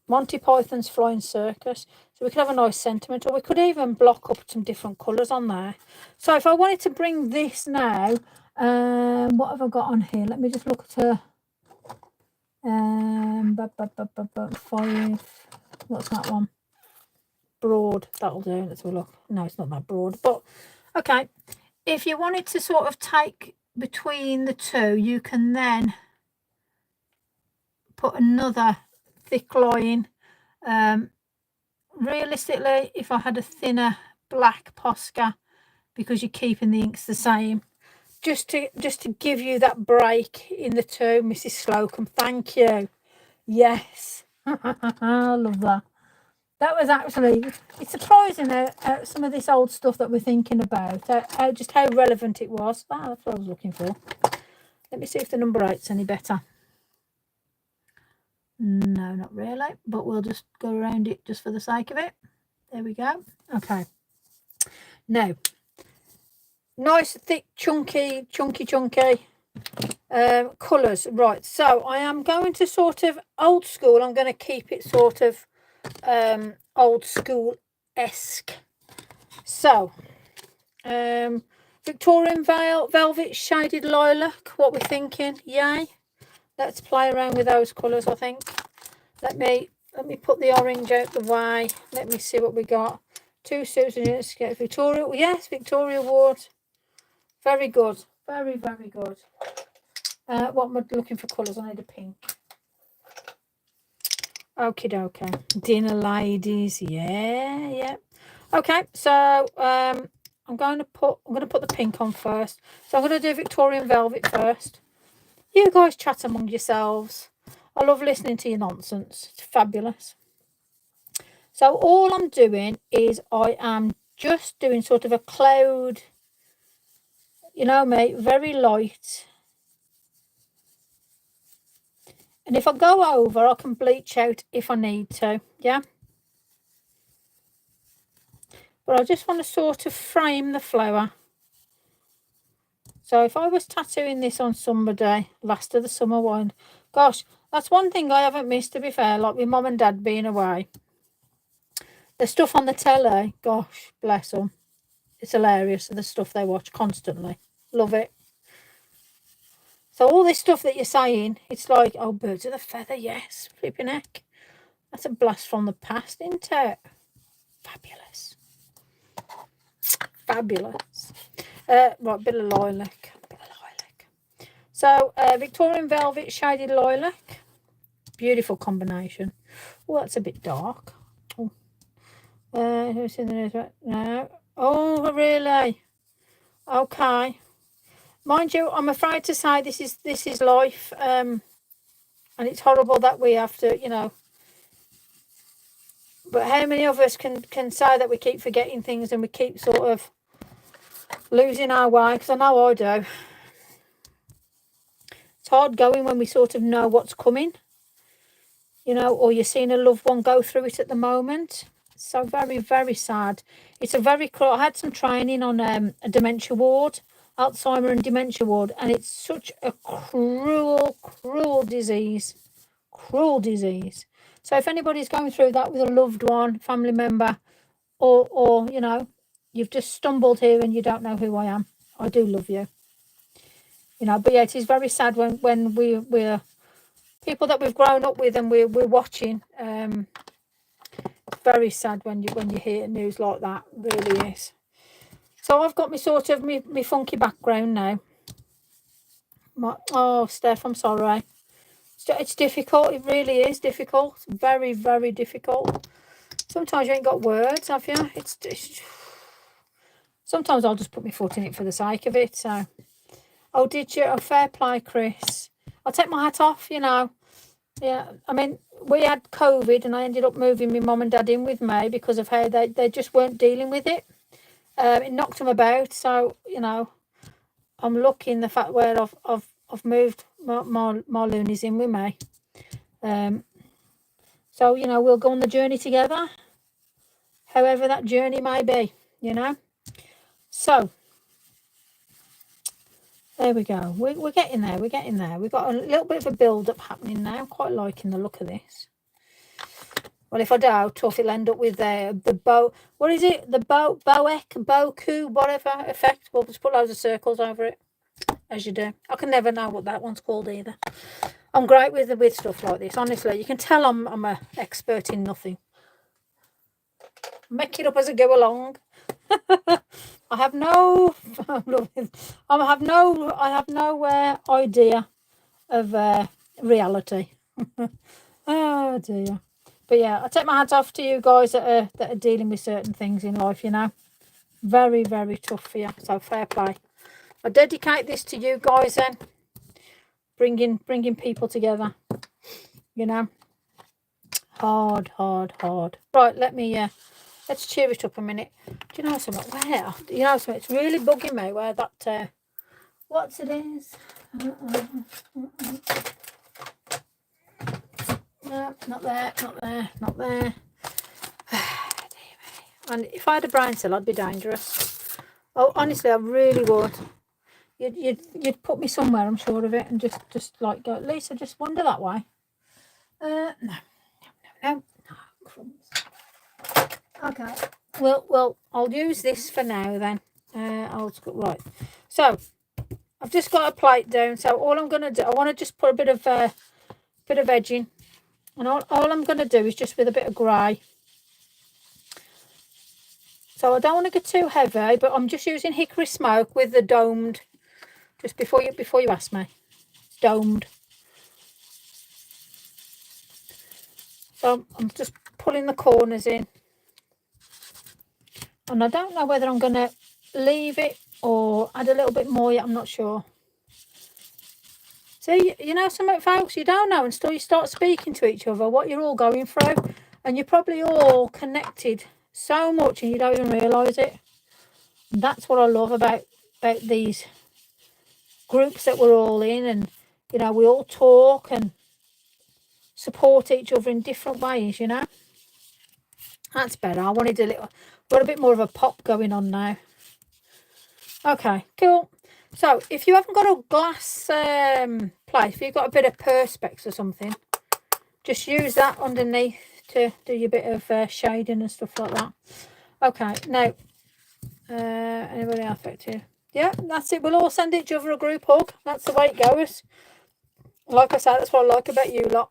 Monty Python's Flying Circus. So we could have a nice sentiment, or we could even block up some different colours on there. So if I wanted to bring this now, what have I got on here? Let me just look at her. 5. What's that one? Broad. That'll do. Let's have a look. No, it's not that broad. But okay, if you wanted to sort of take between the two, you can then put another thick line. Realistically, if I had a thinner black Posca, because you're keeping the inks the same, just to give you that break in the two, Mrs. Slocum. Thank you. Yes. I love that. That was actually, it's surprising some of this old stuff that we're thinking about, just how relevant it was. Ah, that's what I was looking for. Let me see if the number 8's any better. No, not really, but we'll just go around it just for the sake of it. There we go. Okay. Now, nice, thick, chunky colours. Right, so I am going to sort of old school. I'm going to keep it sort of old school-esque. So, Victorian Velvet Shaded Lilac. What we're thinking? Yay. Let's play around with those colours, I think. Let me put the orange out the way. Let me see what we got. 2 suits and units to get Victoria. Yes, Victoria Ward. Very good. Very, very good. What am I looking for colours? I need a pink. Okie dokie. Dinner ladies. Yeah, yeah. Okay, so I'm going to put the pink on first. So I'm going to do Victorian Velvet first. You guys chat among yourselves. I love listening to your nonsense. It's fabulous. So all I'm doing is I am just doing sort of a cloud, you know me, very light. And if I go over, I can bleach out if I need to, yeah? But I just want to sort of frame the flower. So if I was tattooing this on somebody, last of the summer wine, gosh, that's one thing I haven't missed, to be fair, like with mum and dad being away. The stuff on the telly, gosh, bless them. It's hilarious, the stuff they watch constantly. Love it. So all this stuff that you're saying, it's like, oh, birds of the feather, yes, flipping heck. That's a blast from the past, isn't it? Fabulous. Fabulous. Right, bit of lilac. So, Victorian Velvet Shaded Lilac. Beautiful combination. Oh, that's a bit dark. Oh. Who's in there? No. Oh, really? Okay. Mind you, I'm afraid to say this is life. And it's horrible that we have to, you know. But how many of us can say that we keep forgetting things and we keep sort of losing our way? Because I know I do. It's hard going when we sort of know what's coming, you know, or you're seeing a loved one go through it at the moment. So very, very sad. It's a very cruel. I had some training on a dementia ward, Alzheimer and dementia ward, and it's such a cruel, cruel disease. Cruel disease. So if anybody's going through that with a loved one, family member, or you know, you've just stumbled here and you don't know who I am, I do love you. You know, but yeah, it is very sad when we're people that we've grown up with and we're watching. It's very sad when you hear news like that. It really is. So I've got me sort of me funky background now. Oh, Steph, I'm sorry. It's difficult. It really is difficult. Very, very difficult. Sometimes you ain't got words, have you? It's sometimes I'll just put my foot in it for the sake of it. So, oh, did you? Oh, fair play, Chris. I'll take my hat off, you know. Yeah, I mean, we had COVID and I ended up moving my mum and dad in with me because of how they just weren't dealing with it. It knocked them about. So, you know, I'm lucky in the fact where I've moved my loonies in with me. So, you know, we'll go on the journey together, however that journey may be, you know. So, there we go. We're getting there. We're getting there. We've got a little bit of a build-up happening now. I'm quite liking the look of this. Well, if I do, tough, it'll end up with the bow. What is it? The boku, whatever effect. We'll just put loads of circles over it, as you do. I can never know what that one's called either. I'm great with stuff like this. Honestly, you can tell I'm an expert in nothing. Make it up as I go along. I have no idea of reality. Oh dear. But yeah, I take my hat off to you guys that are dealing with certain things in life, you know. Very, very tough for you. So fair play. I dedicate this to you guys then. Bringing people together. You know. Hard. Right, let's cheer it up a minute. Do you know something? Where? You know something? It's really bugging me where that what's it is. No, not there. And if I had a brain cell, I'd be dangerous. Oh, honestly, I really would. You'd put me somewhere, I'm sure of it, and just like go, Lisa, just wander that way. No. Crumbs. Okay. Well, I'll use this for now then. Right. So I've just got a plate down. So all I'm gonna do, I want to just put a bit of edging, and all I'm gonna do is just with a bit of grey. So I don't want to get too heavy, but I'm just using hickory smoke with the domed. Just before you ask me, it's domed. So I'm just pulling the corners in. And I don't know whether I'm going to leave it or add a little bit more yet. I'm not sure. See, you know something, folks? You don't know until you start speaking to each other what you're all going through. And you're probably all connected so much and you don't even realise it. And that's what I love about these groups that we're all in. And, you know, we all talk and support each other in different ways, you know. That's better. I wanted got a bit more of a pop going on now. Okay, cool. So if you haven't got a glass plate, if you've got a bit of perspex or something, just use that underneath to do your bit of shading and stuff like that. Okay, now anybody affected? Yeah, that's it. We'll all send each other a group hug. That's the way it goes. Like I said, that's what I like about you lot.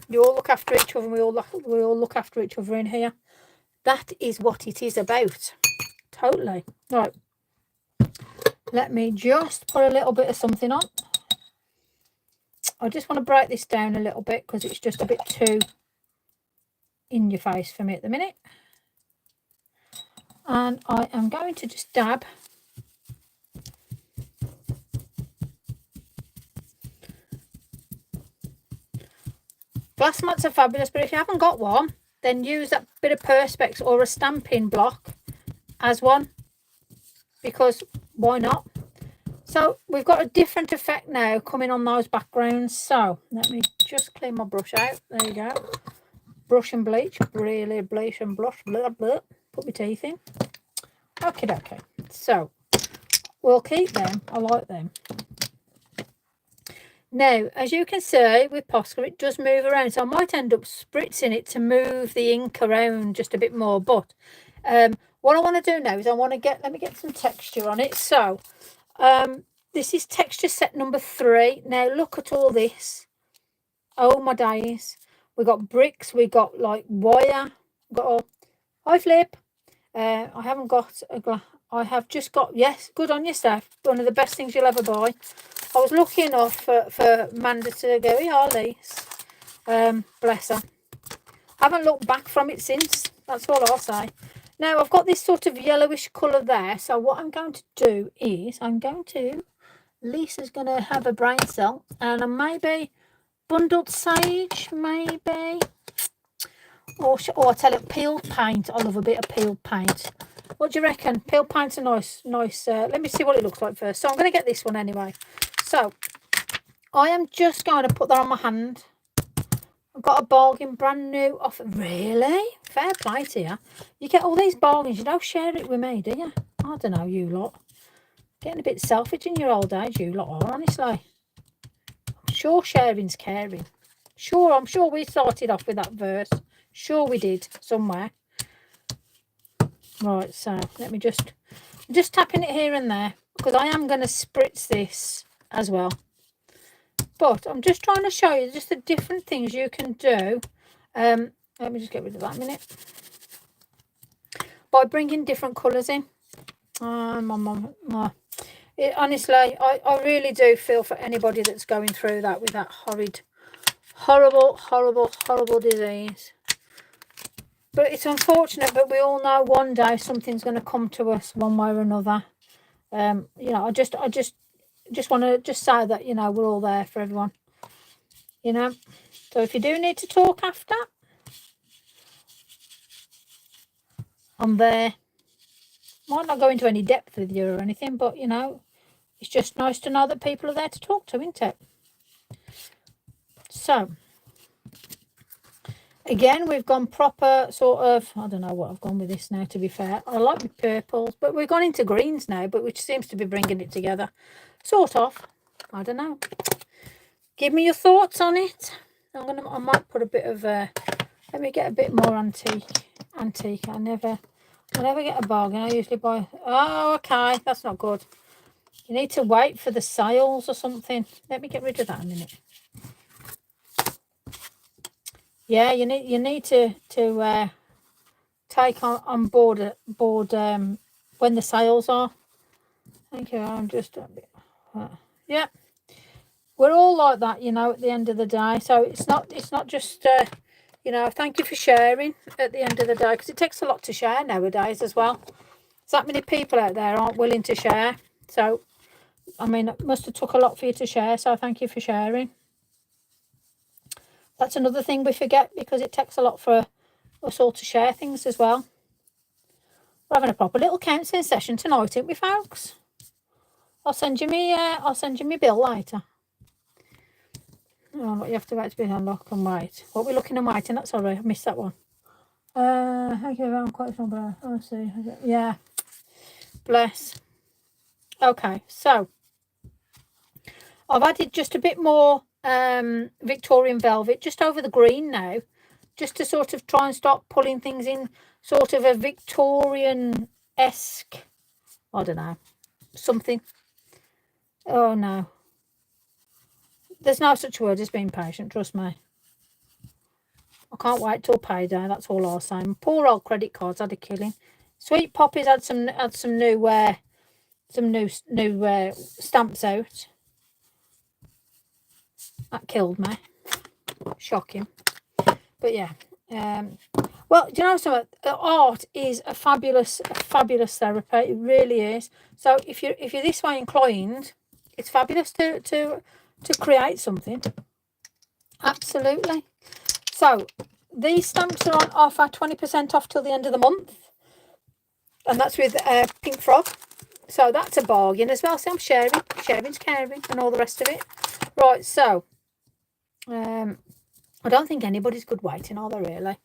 You all look after each other and we all look after each other in here. That is what it is about. Totally. Right. Let me just put a little bit of something on. I just want to break this down a little bit because it's just a bit too in your face for me at the minute. And I am going to just dab. Glass mats are fabulous, but if you haven't got one, then use that bit of perspex or a stamping block as one, because why not? So we've got a different effect now coming on those backgrounds. So let me just clean my brush out. There you go. Brush and bleach. Really bleach and blush. Blah, blah. Put my teeth in. Okay. So we'll keep them. I like them. Now, as you can see with Posca, it does move around. So I might end up spritzing it to move the ink around just a bit more. But what I want to do now is let me get some texture on it. So this is texture set number 3. Now look at all this. Oh my days. We got bricks, we got like wire, we got all. Hi Flip. I haven't got a glass. I have just got, yes, good on you, Steph. One of the best things you'll ever buy. I was lucky enough for Amanda to go, yeah, Lise. Bless her. Haven't looked back from it since. That's all I'll say. Now, I've got this sort of yellowish colour there. So what I'm going to do is Lisa's going to have a brain cell. And maybe bundled sage, maybe. Or I tell it, peeled paint. I love a bit of peeled paint. What do you reckon? Peeled paint's a nice. Let me see what it looks like first. So I'm going to get this one anyway. So I am just going to put that on my hand. I've got a bargain, brand new offer. Really? Fair play to you. You get all these bargains. You don't share it with me, do you? I don't know, you lot. Getting a bit selfish in your old age, you lot are, honestly. I'm sure sharing's caring. Sure, I'm sure we started off with that verse. Sure we did, somewhere. Right, so let me just tapping it here and there, because I am going to spritz this as well. But I'm just trying to show you just the different things you can do. Let me just get rid of that a minute. By bringing different colours in. Honestly, I really do feel for anybody that's going through that with that horrible disease. But it's unfortunate, but we all know one day something's going to come to us one way or another. You know, I just want to just say that, you know, we're all there for everyone. You know, so if you do need to talk after, I'm there. Might not go into any depth with you or anything, but, you know, it's just nice to know that people are there to talk to, isn't it? So, again, we've gone proper sort of, I don't know what I've gone with this now, to be fair. I like the purples, but we've gone into greens now, but which seems to be bringing it together. Sort of. I don't know. Give me your thoughts on it. I might put a bit of, let me get a bit more antique. I never get a bargain. I usually buy, oh, okay, that's not good. You need to wait for the sales or something. Let me get rid of that in a minute. Yeah, you need to take on board when the sales are. Thank you. I'm just a bit. Yeah, we're all like that, you know. At the end of the day, so it's not just you know. Thank you for sharing. At the end of the day, because it takes a lot to share nowadays as well. There's that many people out there aren't willing to share. So, I mean, it must have took a lot for you to share. So thank you for sharing. That's another thing we forget, because it takes a lot for us all to share things as well. We're having a proper little counselling session tonight, ain't we, folks? I'll send you my bill later. Oh, what you have to wait to be unlocked and wait. What we're looking and waiting, that's alright. I missed that one. Okay, I'm quite somber. Oh, see. Yeah. Bless. Okay, so I've added just a bit more Victorian velvet just over the green now, just to sort of try and start pulling things in sort of a Victorian-esque, I don't know, something. Oh no, there's no such word as being patient, trust me. I can't wait till payday, that's all I'll say. Poor old credit cards had a killing. Sweet Poppy's had some new stamps out. That killed me. Shocking. But yeah. Well, do you know something? Art is a fabulous therapy. It really is. So if you're this way inclined, it's fabulous to create something. Absolutely. So these stamps are on offer, 20% off till the end of the month, and that's with Pink Frog. So that's a bargain as well. See, I'm sharing's caring, and all the rest of it. Right. So I don't think anybody's good waiting, are they, really?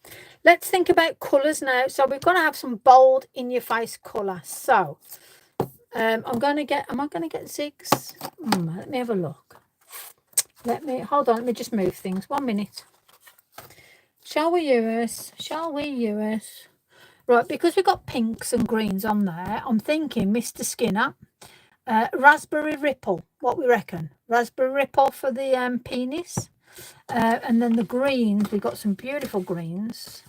Let's think about colours now. So we're going to have some bold in-your-face colour. So am I going to get zigs? Let me have a look. Hold on, let me just move things. 1 minute. Shall we use? Right, because we've got pinks and greens on there, I'm thinking Mr. Skinner. Raspberry Ripple. What we reckon? Raspberry Ripple for the penis. And then the greens, we've got some beautiful greens.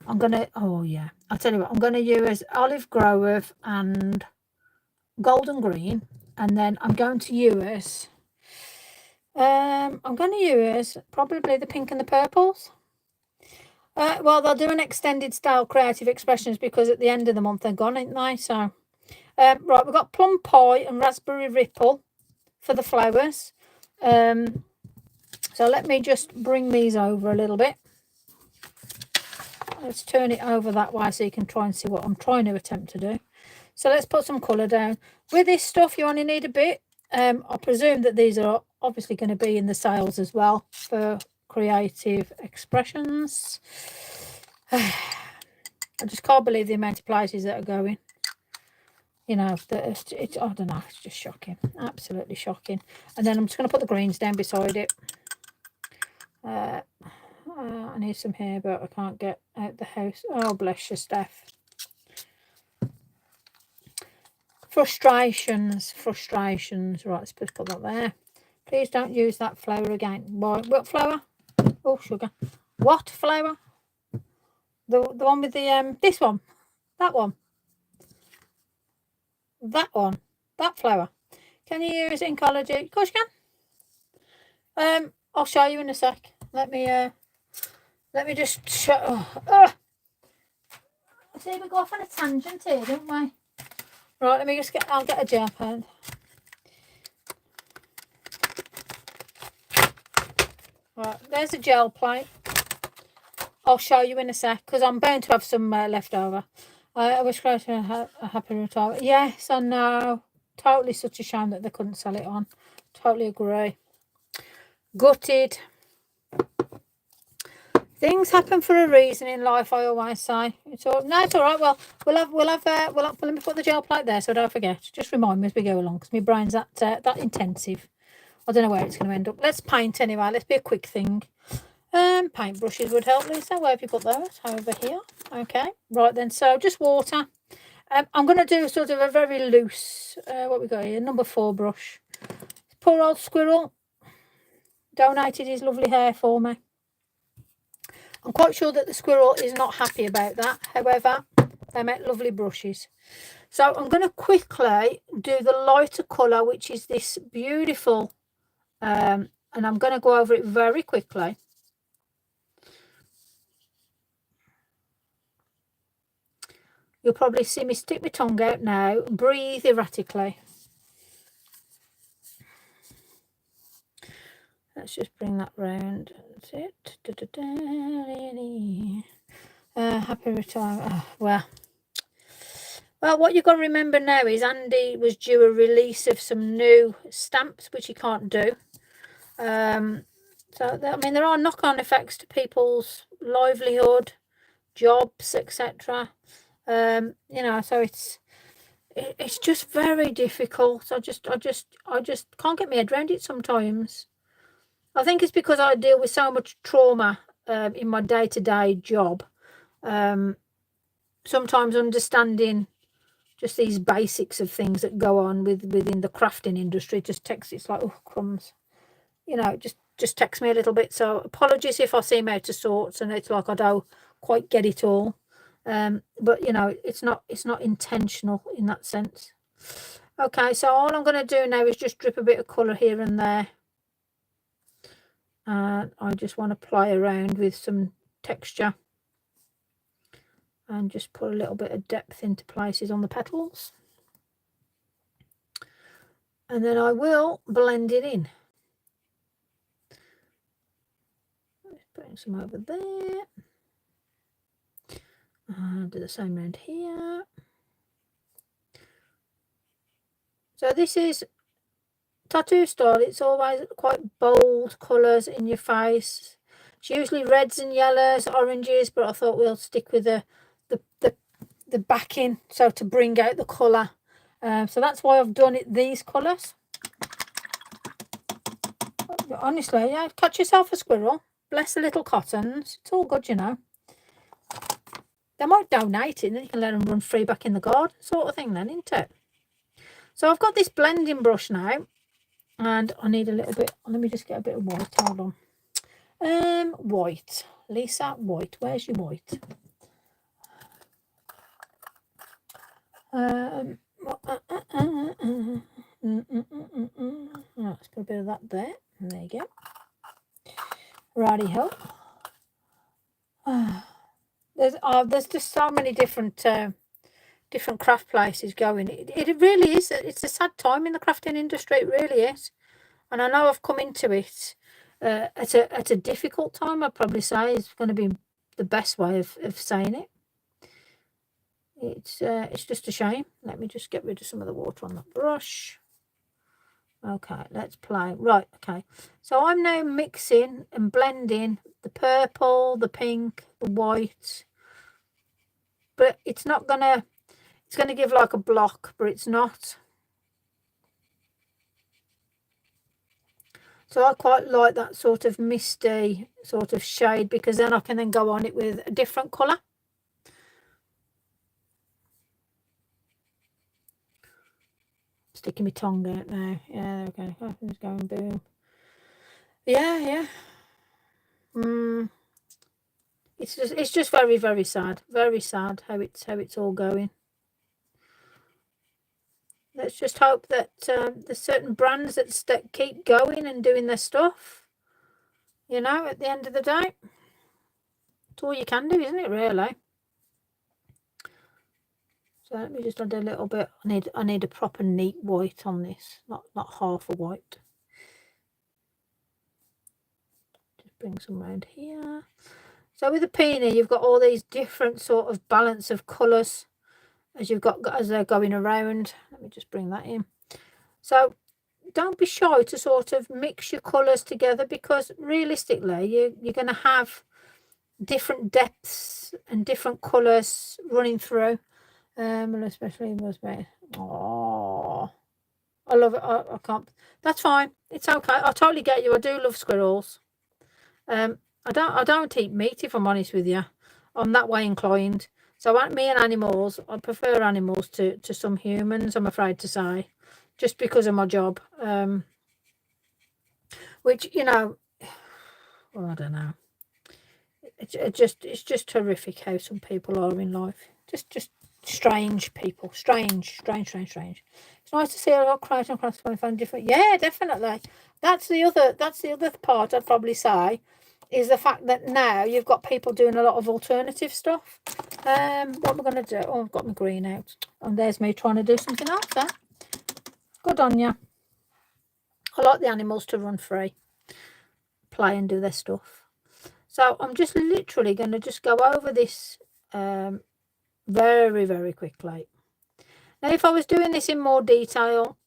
I'm going to, oh yeah, I'll tell you what, I'm going to use olive grove and golden green. And then I'm going to use, probably the pink and the purples. Well, they'll do an extended style creative expressions because at the end of the month they're gone, ain't they? So, right, we've got plum pie and raspberry ripple for the flowers. So let me just bring these over a little bit. Let's turn it over that way so you can try and see what I'm trying to attempt to do. So let's put some colour down. With this stuff, you only need a bit. I presume that these are obviously going to be in the sales as well for creative expressions. I just can't believe the amount of places that are going. You know, it's I don't know, it's just shocking. Absolutely shocking. And then I'm just going to put the greens down beside it. I need some here, but I can't get out the house. Oh, bless you, Steph. Frustrations. Right, let's put that there. Please don't use that flower again. What flower? Oh, sugar. What flower? The one with the this one. That one. That one. That flower. Can you use Inkology? Of course you can. I'll show you in a sec. Let me just show. See, we go off on a tangent here, don't we? Right, let me just I'll get a gel pen. Right, there's a gel plate. I'll show you in a sec because I'm bound to have some left over. I wish I had a happy retirement. Yes, I know. Totally such a shame that they couldn't sell it on. Totally agree. Gutted. Things happen for a reason in life, I always say. It's all right. Well, let me put the gel plate there so I don't forget. Just remind me as we go along because my brain's that intensive. I don't know where it's going to end up. Let's paint anyway. Let's be a quick thing. Paint brushes would help, Lisa. Where have you put those? Over here. Okay. Right then. So just water. I'm going to do sort of a very loose, what we got here, number 4 brush. Poor old squirrel donated his lovely hair for me. I'm quite sure that the squirrel is not happy about that. However, they make lovely brushes. So I'm going to quickly do the lighter colour, which is this beautiful, and I'm going to go over it very quickly. You'll probably see me stick my tongue out now and breathe erratically. Let's just bring that round. That's it. Happy retirement. Oh, well, what you've got to remember now is Andy was due a release of some new stamps, which he can't do. So, I mean, there are knock-on effects to people's livelihood, jobs, etc. You know, so it's just very difficult. I just can't get my head around it sometimes. I think it's because I deal with so much trauma in my day-to-day job. Sometimes understanding just these basics of things that go on within the crafting industry just takes, it's like, oh, crumbs. You know, just takes me a little bit. So apologies if I seem out of sorts and it's like I don't quite get it all. But, you know, it's not intentional in that sense. Okay, so all I'm going to do now is just drip a bit of colour here and there. And I just want to play around with some texture and just put a little bit of depth into places on the petals. And then I will blend it in. Just putting some over there. Do the same around here. So this is tattoo style. It's always quite bold colours in your face. It's usually reds and yellows, oranges, but I thought we'll stick with the backing, so to bring out the colour. So that's why I've done it these colours. But honestly, yeah, catch yourself a squirrel. Bless the little cottons. It's all good, you know. They might donate it and then you can let them run free back in the garden, sort of thing then, isn't it? So I've got this blending brush now, and I need a little bit, let me just get a bit of white, hold on. White. Lisa, white. Where's your white? Let's put a bit of that there. There you go. Righty-ho. There's just so many different craft places going. It really is. It's a sad time in the crafting industry. It really is. And I know I've come into it at a difficult time. I'd probably say is going to be the best way of saying it. It's just a shame. Let me just get rid of some of the water on that brush. Okay, let's play. Right, okay. So I'm now mixing and blending the purple, the pink, the white. But it's not gonna, it's gonna give like a block, but it's not. So I quite like that sort of misty sort of shade, because then I can then go on it with a different colour. Sticking my tongue out now. Yeah, there we go. Oh, it's going boom. Yeah. It's just very, very sad. Very sad how it's all going. Let's just hope that there's certain brands that keep going and doing their stuff. You know, at the end of the day, it's all you can do, isn't it? Really. So let me just add a little bit. I need a proper neat white on this, not half a white. Just bring some around here. So with the peony, you've got all these different sort of balance of colours as they're going around. Let me just bring that in. So don't be shy to sort of mix your colours together, because realistically you're going to have different depths and different colours running through. And especially raspberry. Oh, I love it. I can't. That's fine. It's okay. I totally get you. I do love squirrels. I don't eat meat, if I'm honest with you. I'm that way inclined. So me and animals, I prefer animals to some humans, I'm afraid to say, just because of my job. Which, you know, well, I don't know. It's just horrific how some people are in life. Just strange people. Strange. It's nice to see a lot of crowds and crafts when find different. Yeah, definitely. That's the other part I'd probably say, is the fact that now you've got people doing a lot of alternative stuff. What am I going to do? Oh, I've got my green out. And there's me trying to do something else there. Good on you. I like the animals to run free, play and do their stuff. So I'm just literally going to just go over this very, very quickly. Now, if I was doing this in more detail,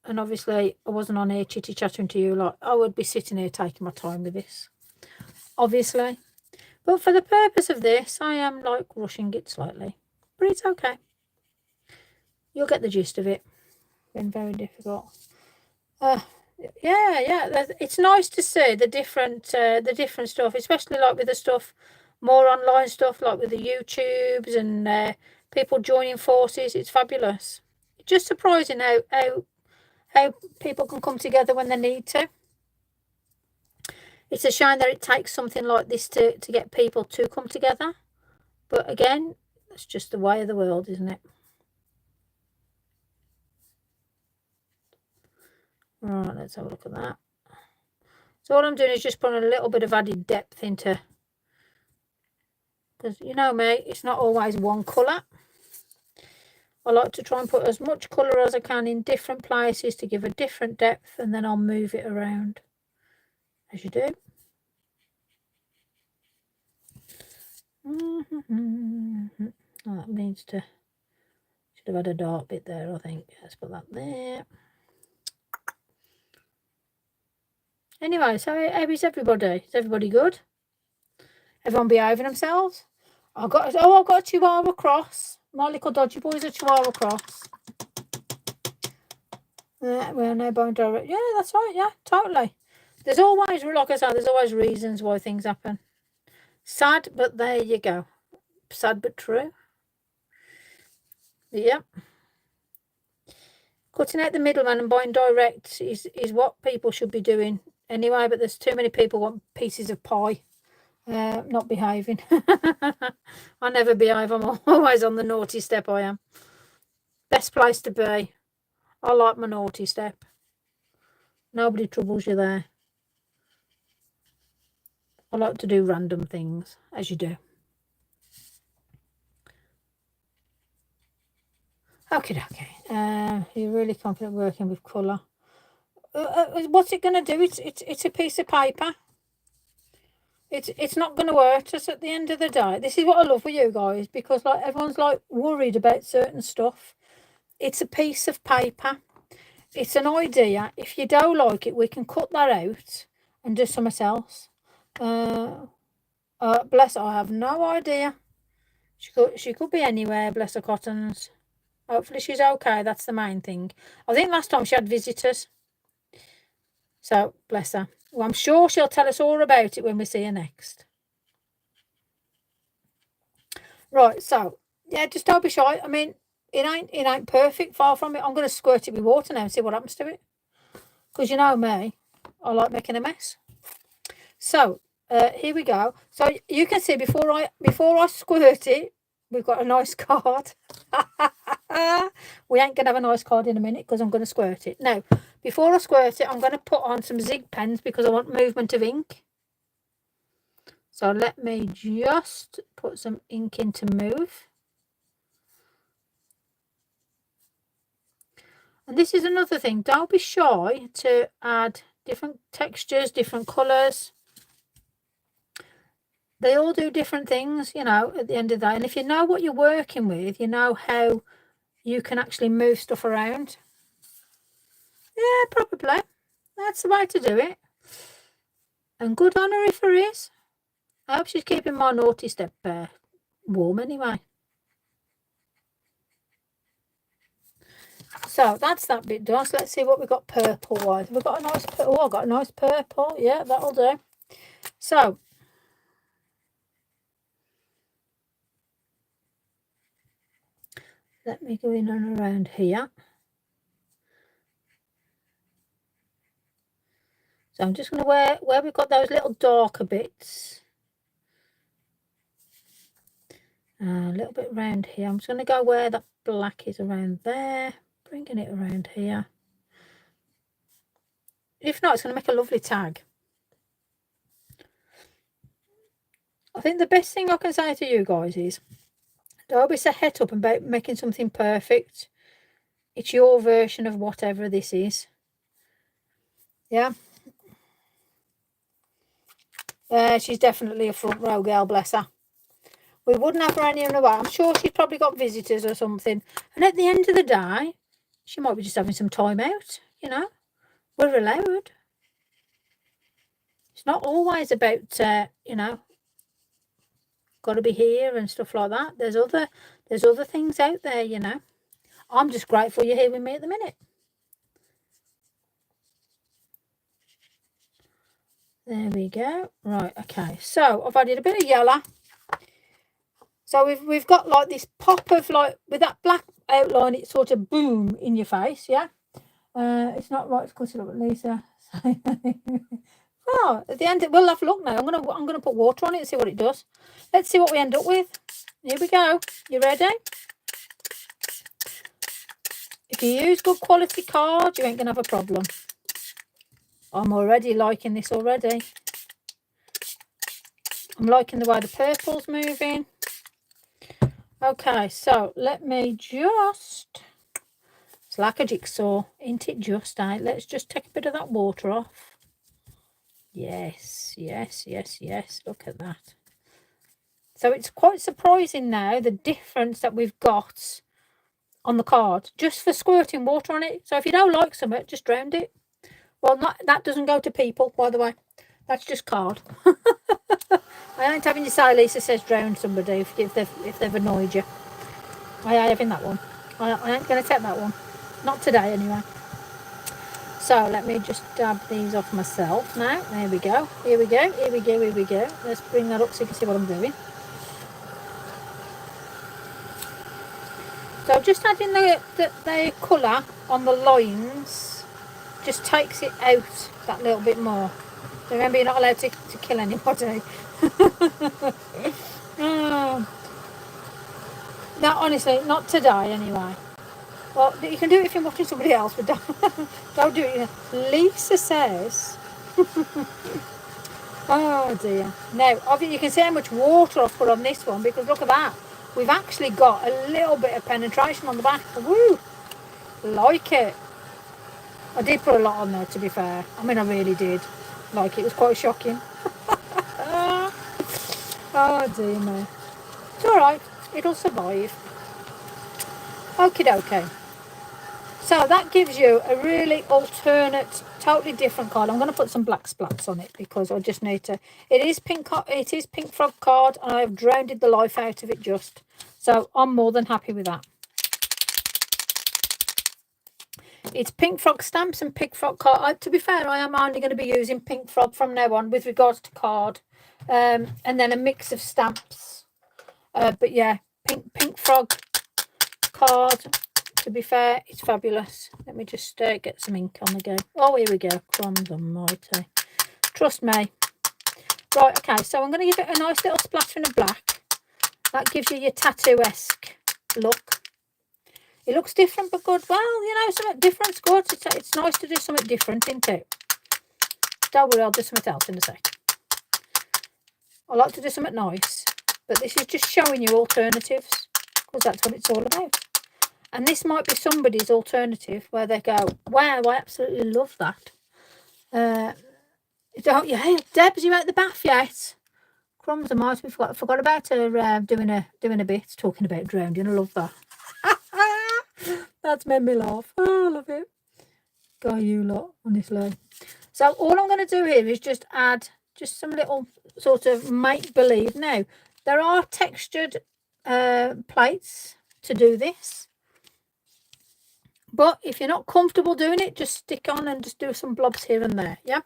and obviously I wasn't on here chitty-chattering to you, like, I would be sitting here taking my time with this, obviously. But for the purpose of this, I am like rushing it slightly. But it's okay. You'll get the gist of it. Been very difficult. Yeah. It's nice to see the different stuff, especially like with the stuff, more online stuff, like with the YouTubes and people joining forces. It's fabulous. Just surprising how people can come together when they need to. It's a shame that it takes something like this to get people to come together. But again, it's just the way of the world, isn't it? Right, let's have a look at that. So what I'm doing is just putting a little bit of added depth into, because you know me, it's not always one colour. I like to try and put as much colour as I can in different places to give a different depth, and then I'll move it around as you do. Oh, that needs to, should have had a dark bit there, I think. Let's put that there. Anyway, so how is everybody? Is everybody good? Everyone behaving themselves? I've got a Chihuahua cross. My little dodgy boy's a Chihuahua cross. We're now going direct. Yeah, that's right. Yeah, totally. There's always, like I said, there's always reasons why things happen. Sad, but there you go. Sad but true. Yep. Cutting out the middleman and buying direct is what people should be doing anyway, but there's too many people want pieces of pie. Not behaving. I never behave. I'm always on the naughty step, I am. Best place to be. I like my naughty step. Nobody troubles you there. I like to do random things, as you do. Okay. You're really confident working with colour. What's it going to do? It's a piece of paper. It's not going to hurt us at the end of the day. This is what I love with you guys, because like everyone's like worried about certain stuff. It's a piece of paper. It's an idea. If you don't like it, we can cut that out and do something else. Bless her, I have no idea. She could be anywhere, bless her cottons. Hopefully she's okay, that's the main thing. I think last time she had visitors. So, bless her. Well, I'm sure she'll tell us all about it when we see her next. Right, so, yeah, just don't be shy. I mean, it ain't perfect, far from it. I'm going to squirt it with water now and see what happens to it. Because you know me, I like making a mess. So, here we go. So, you can see before I squirt it, we've got a nice card. We ain't going to have a nice card in a minute because I'm going to squirt it. Now, before I squirt it, I'm going to put on some Zig pens because I want movement of ink. So let me just put some ink in to move. And this is another thing. Don't be shy to add different textures, different colours. They all do different things, you know, at the end of the day. And if you know what you're working with, you know how you can actually move stuff around. Yeah, probably. That's the way to do it. And good on her if there is. I hope she's keeping my naughty step warm anyway. So that's that bit done. So let's see what we've got purple-wise. We've got a nice purple. Oh, I've got a nice purple. Yeah, that'll do. So let me go in and around here. So I'm just going to where we've got those little darker bits. A little bit around here. I'm just going to go where that black is around there. Bringing it around here. If not, it's going to make a lovely tag. I think the best thing I can say to you guys is don't be so het up about making something perfect. It's your version of whatever this is. Yeah. She's definitely a front row girl, bless her. We wouldn't have her any other way. I'm sure she's probably got visitors or something. And at the end of the day, she might be just having some time out, you know. We're allowed. It's not always about, you know, got to be here and stuff like that. There's other things out there, you know. I'm just grateful you're here with me at the minute. There we go. Right, okay. So I've added a bit of yellow. So we've got like this pop of like with that black outline, it's sort of boom in your face, yeah. It's not right to cut it up, Lisa. Oh, at the end we'll have a look now. I'm gonna put water on it and see what it does. Let's see what we end up with. Here we go. You ready? If you use good quality cards, you ain't gonna have a problem. I'm already liking this already. I'm liking the way the purple's moving. Okay, so let me just, it's like a jigsaw, ain't it just, eh? Let's just take a bit of that water off. Yes, look at that. So it's quite surprising now, the difference that we've got on the card, just for squirting water on it. So if you don't like something, just drown it. Well, that doesn't go to people, by the way. That's just card. I ain't having you say Lisa says drown somebody if they've annoyed you. I ain't having that one. I ain't going to take that one. Not today, anyway. So let me just dab these off myself now. There we go. Here we go. Let's bring that up so you can see what I'm doing. So just adding the colour on the lines just takes it out that little bit more. Remember, you're not allowed to kill anybody. Oh. No, honestly, not today anyway. Well, you can do it if you're watching somebody else, but don't do it. Lisa says, oh dear. Now, obviously, you can see how much water I've put on this one, because look at that. We've actually got a little bit of penetration on the back. Woo! Like it. I did put a lot on there, to be fair. I mean, I really did. Like, it was quite shocking. Oh dear me. It's alright. It'll survive. Okie dokie. So that gives you a really alternate, totally different card. I'm going to put some black splats on it because I just need to. It is pink frog card, and I have drowned the life out of it just. So I'm more than happy with that. It's pink frog stamps and pink frog card. To be fair, I am only going to be using pink frog from now on with regards to card, and then a mix of stamps. But yeah, pink frog card. To be fair, it's fabulous. Let me just get some ink on the go. Oh, here we go. Crumbs almighty. Trust me. Right, okay, so I'm going to give it a nice little splattering of black. That gives you your tattoo-esque look. It looks different but good. Well, you know, something different's good. It's nice to do something different, isn't it? Don't worry, I'll do something else in a sec. I like to do something nice. But this is just showing you alternatives, because that's what it's all about. And this might be somebody's alternative where they go, wow, I absolutely love that. Don't you? Hey, Debs, you out the bath yet? Crumbs, I might have forgot about her doing a bit, talking about drowning. I love that. That's made me laugh. Oh, I love it. Go you lot, honestly. So all I'm going to do here is just add just some little sort of make-believe. Now, there are textured plates to do this. But if you're not comfortable doing it, just stick on and just do some blobs here and there, yeah?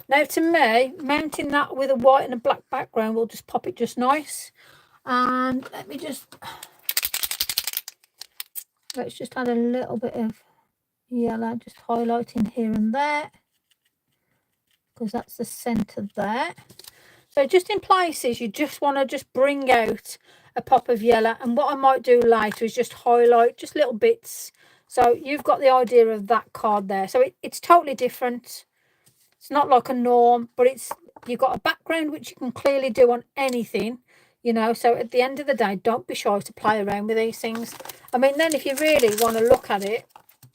Now, to me, mounting that with a white and a black background will just pop it just nice. And let's just add a little bit of yellow, just highlighting here and there, because that's the centre there. So just in places, you just want to just bring out a pop of yellow. And what I might do later is just highlight just little bits. So you've got the idea of that card there. So it's totally different. It's not like a norm, but you've got a background which you can clearly do on anything, you know. So at the end of the day, don't be shy to play around with these things. I mean, then if you really want to look at it,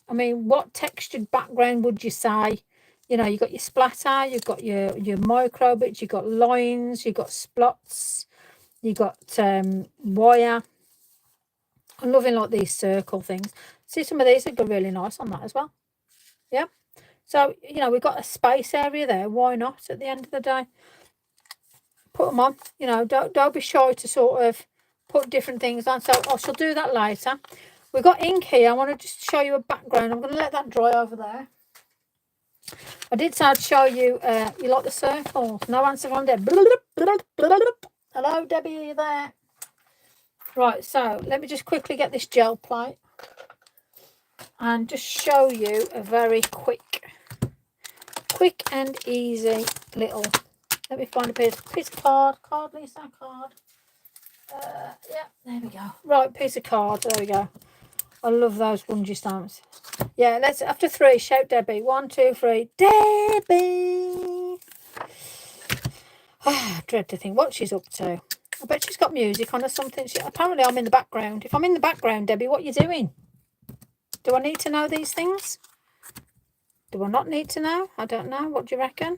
I mean, what textured background would you say? You know, you've got your splatter, you've got your micro bits, you've got lines, you've got splots, you've got wire. I'm loving like these circle things. See, some of these would go really nice on that as well. Yeah. So, you know, we've got a space area there. Why not at the end of the day? Put them on. You know, don't be shy to sort of put different things on. So I shall do that later. We've got ink here. I want to just show you a background. I'm going to let that dry over there. I did say I'd show you, you like the circles. No answer from Deb. Hello, Debbie, are you there? Right, so let me just quickly get this gel plate and just show you a very quick and easy little, let me find a piece of card, Lisa, card. Yeah, there we go. Right, piece of card, there we go. I love those bungee stamps. Yeah, let's, after 3, shout Debbie. 1, 2, 3, Debbie. I dread to think what she's up to. I bet she's got music on or something. Apparently I'm in the background. If I'm in the background, Debbie, what are you doing? Do I need to know these things? Do I not need to know? I don't know. What do you reckon?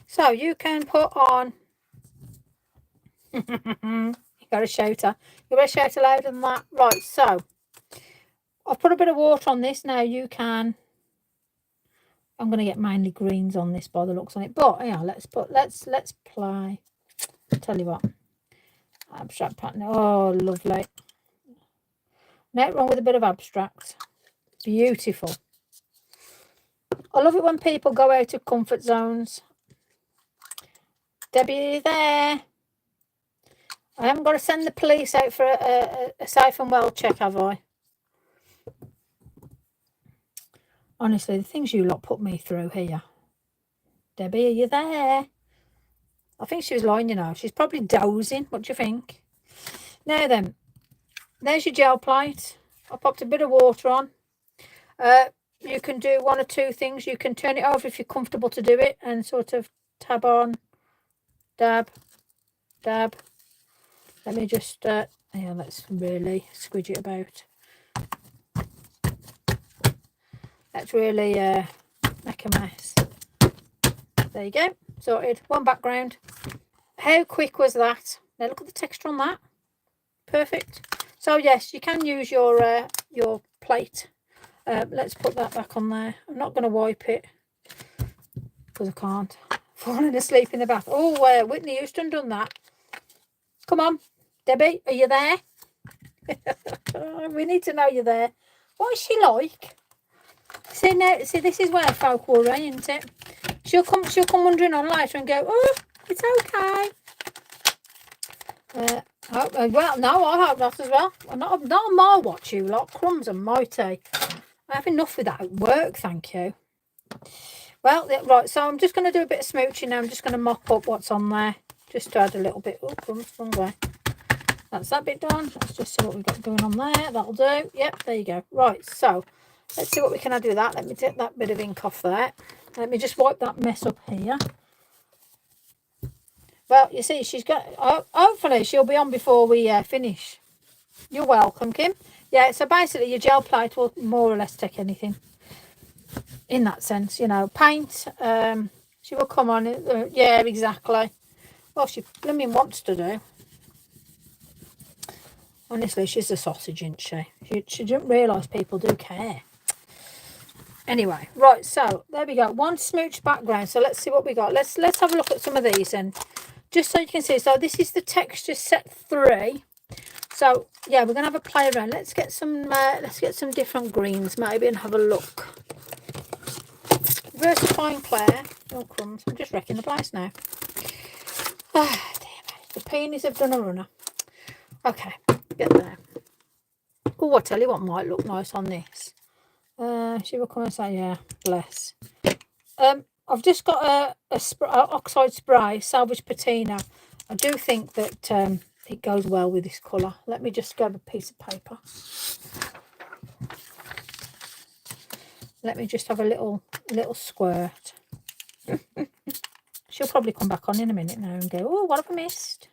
So you can put on... you got to shout her. You better shout louder than that. Right, so I've put a bit of water on this. Now you can... I'm going to get mainly greens on this by the looks on it. But yeah, let's play. Tell you what. Abstract pattern. Oh, lovely. Nothing wrong with a bit of abstract. Beautiful. I love it when people go out of comfort zones. Debbie, are you there? I haven't got to send the police out for a safe and well check, have I? Honestly, the things you lot put me through here. Debbie, are you there? I think she was lying, you know. She's probably dozing. What do you think? Now then, there's your gel plate. I popped a bit of water on. You can do one or two things. You can turn it over if you're comfortable to do it and sort of tab on, dab, dab. Let me just, yeah, let's really squidge it about. Let's really make a mess. There you go. Sorted. One background. How quick was that? Now look at the texture on that. Perfect. So yes, you can use your plate. Let's put that back on there. I'm not going to wipe it because I can't. Falling asleep in the bath. Oh, Whitney Houston done that. Come on, Debbie, are you there? We need to know you're there. What is she like? See now, see this is where folk worry, isn't it? She'll come wandering on later and go, oh, it's okay. Well, no, I hope not as well. Not on my watch, you lot. Crumbs and mighty. I have enough with that at work, thank you. Well, right, so I'm just going to do a bit of smooching now. I'm just going to mop up what's on there. Just to add a little bit. Oh, crumbs, wrong way. That's that bit done. Let's just see what we've got going on there. That'll do. Yep, there you go. Right, so let's see what we can add with that. Let me take that bit of ink off there. Let me just wipe that mess up here. Well, you see, she's got... hopefully, she'll be on before we finish. You're welcome, Kim. Yeah, so basically, your gel plate will more or less take anything. In that sense, you know. Paint, she will come on. Yeah, exactly. Well, she blooming wants to do. Honestly, she's a sausage, isn't she? She didn't realise people do care. Anyway, right, so there we go. One smooch background. So let's see what we got. Let's have a look at some of these and just so you can see. So this is the texture set 3. So yeah, we're gonna have a play around. Let's get some different greens maybe and have a look. Versifying Claire. Oh crumbs, I'm just wrecking the place now. Ah, damn it. The peonies have done a runner. Okay, get there. Oh, I tell you what might look nice on this. She will come and say, yeah, bless. I've just got a oxide spray, salvage patina. I do think that it goes well with this colour. Let me just grab a piece of paper. Let me just have a little squirt. She'll probably come back on in a minute now and go, oh, what have I missed?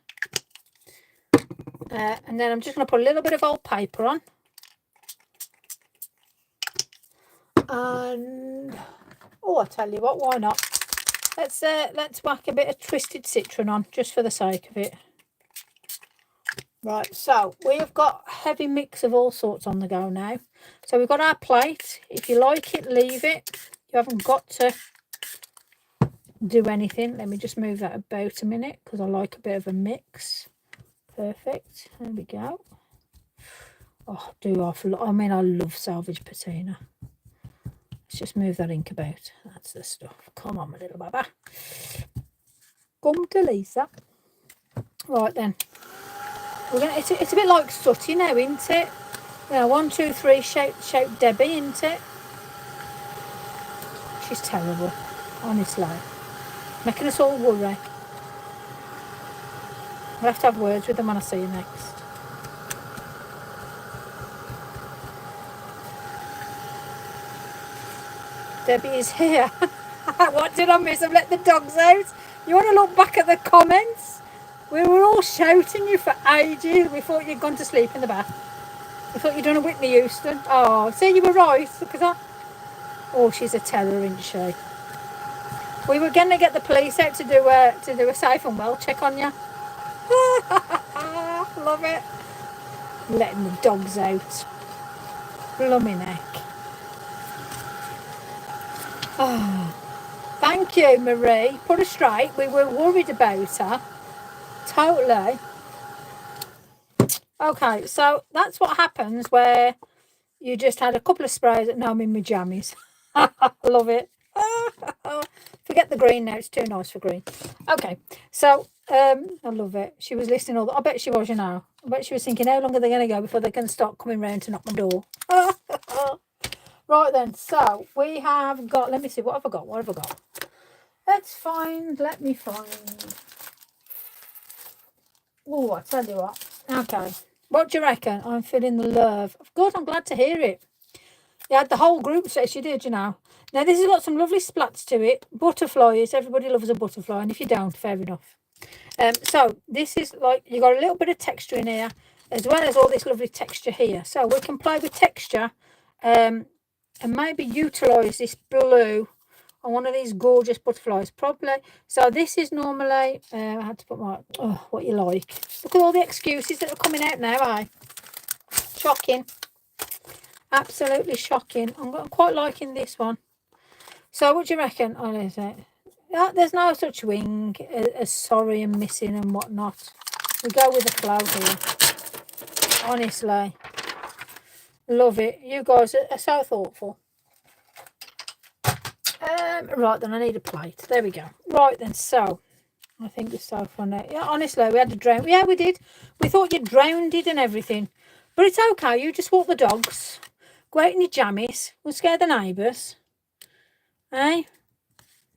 And then I'm just going to put a little bit of old paper on. And oh, I tell you what, why not? Let's whack a bit of twisted citron on just for the sake of it. Right, so we have got a heavy mix of all sorts on the go now. So we've got our plate. If you like it, leave it. You haven't got to do anything. Let me just move that about a minute because I like a bit of a mix. Perfect. There we go. Oh, I mean, I love salvage patina. Let's just move that ink about. That's the stuff. Come on, my little baba. Come to Lisa. Right then. We're gonna. It's a bit like Sooty now, isn't it? You know, 1, 2, 3. Shout Debbie, isn't it? She's terrible, honestly. Making us all worry. We'll have to have words with them when I see you next. Debbie is here. What did I miss? I've let the dogs out. You want to look back at the comments? We were all shouting you for ages. We thought you'd gone to sleep in the bath. We thought you'd done a Whitney Houston. Oh, see, you were right. Look at that. Oh, she's a terror, isn't she? We were going to get the police out to do a safe and well check on you. Love it. Letting the dogs out. Blooming heck. Oh, thank you, Marie. Put her straight. We were worried about her. Totally. Okay, so that's what happens where you just had a couple of sprays and now I'm in my jammies. Love it. Forget the green now. It's too nice for green. Okay, so I love it. She was listening I bet she was, you know. I bet she was thinking, how long are they going to go before they can start coming round to knock my door? Right then, so we have got, let me see, what have I got? What have I got? Let me find. Oh, I tell you what. Okay. What do you reckon? I'm feeling the love. Good, I'm glad to hear it. You had the whole group says you did, you know. Now, this has got some lovely splats to it. Butterflies. Everybody loves a butterfly. And if you don't, fair enough. So, this is like, you got a little bit of texture in here, as well as all this lovely texture here. So, we can play with texture and maybe utilise this blue on one of these gorgeous butterflies, probably. So, this is normally, I had to put my, oh, what you like. Look at all the excuses that are coming out now, eh? Shocking. Absolutely shocking. I'm quite liking this one. So what do you reckon? Oh, is it? Yeah, there's no such wing as sorry and missing and whatnot. We go with the flow here. Honestly. Love it. You guys are so thoughtful. Right then, I need a plate. There we go. Right then, so I think it's so funny. Yeah, honestly, we had to drown. Yeah, we did. We thought you drowned it and everything. But it's okay. You just walk the dogs. Go out in your jammies. We'll scare the neighbours. Eh?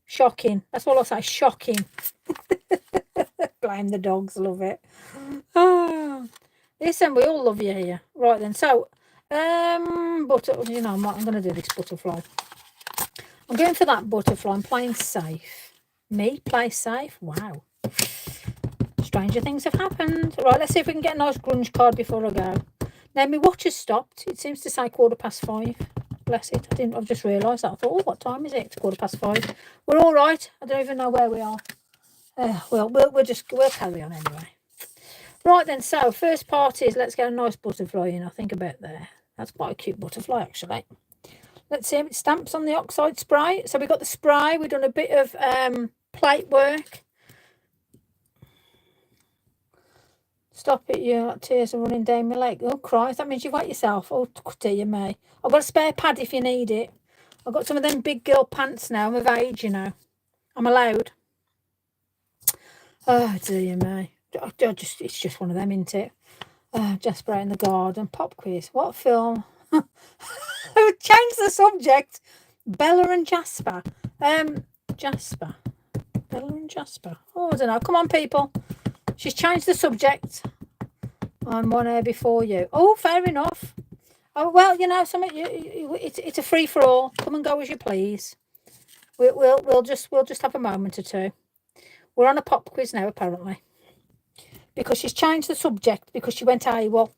Shocking. That's all I say. Shocking. Blame the dogs. Love it. Oh. Listen, we all love you here. Right then. So, you know, I'm going to do this butterfly. I'm going for that butterfly. I'm playing safe. Me play safe? Wow. Stranger things have happened. Right, let's see if we can get a nice grunge card before I go. Now, my watch has stopped. It seems to say 5:15. Bless it. I've just realised that. I thought, oh, what time is it? It's 5:15. We're all right. I don't even know where we are. Well, we'll carry on anyway. Right then, so first part is let's get a nice butterfly in. I think about there. That's quite a cute butterfly, actually. Let's see if it stamps on the oxide spray. So we've got the spray. We've done a bit of plate work. Stop it, you. Tears are running down my leg. Oh, Christ. That means you've wet yourself. Oh, dear me. I've got a spare pad if you need it. I've got some of them big girl pants now. I'm of age, you know. I'm allowed. Oh, dear me. It's just one of them, isn't it? Jasper in the garden. Pop quiz. What film? Change the subject. Bella and Jasper. Jasper. Bella and Jasper. Oh, I don't know. Come on, people. She's changed the subject. I'm one hair before you. Oh, fair enough. Oh, well, you know, it's a free for all. Come and go as you please. We'll just have a moment or two. We're on a pop quiz now, apparently, because she's changed the subject because she went AWOL,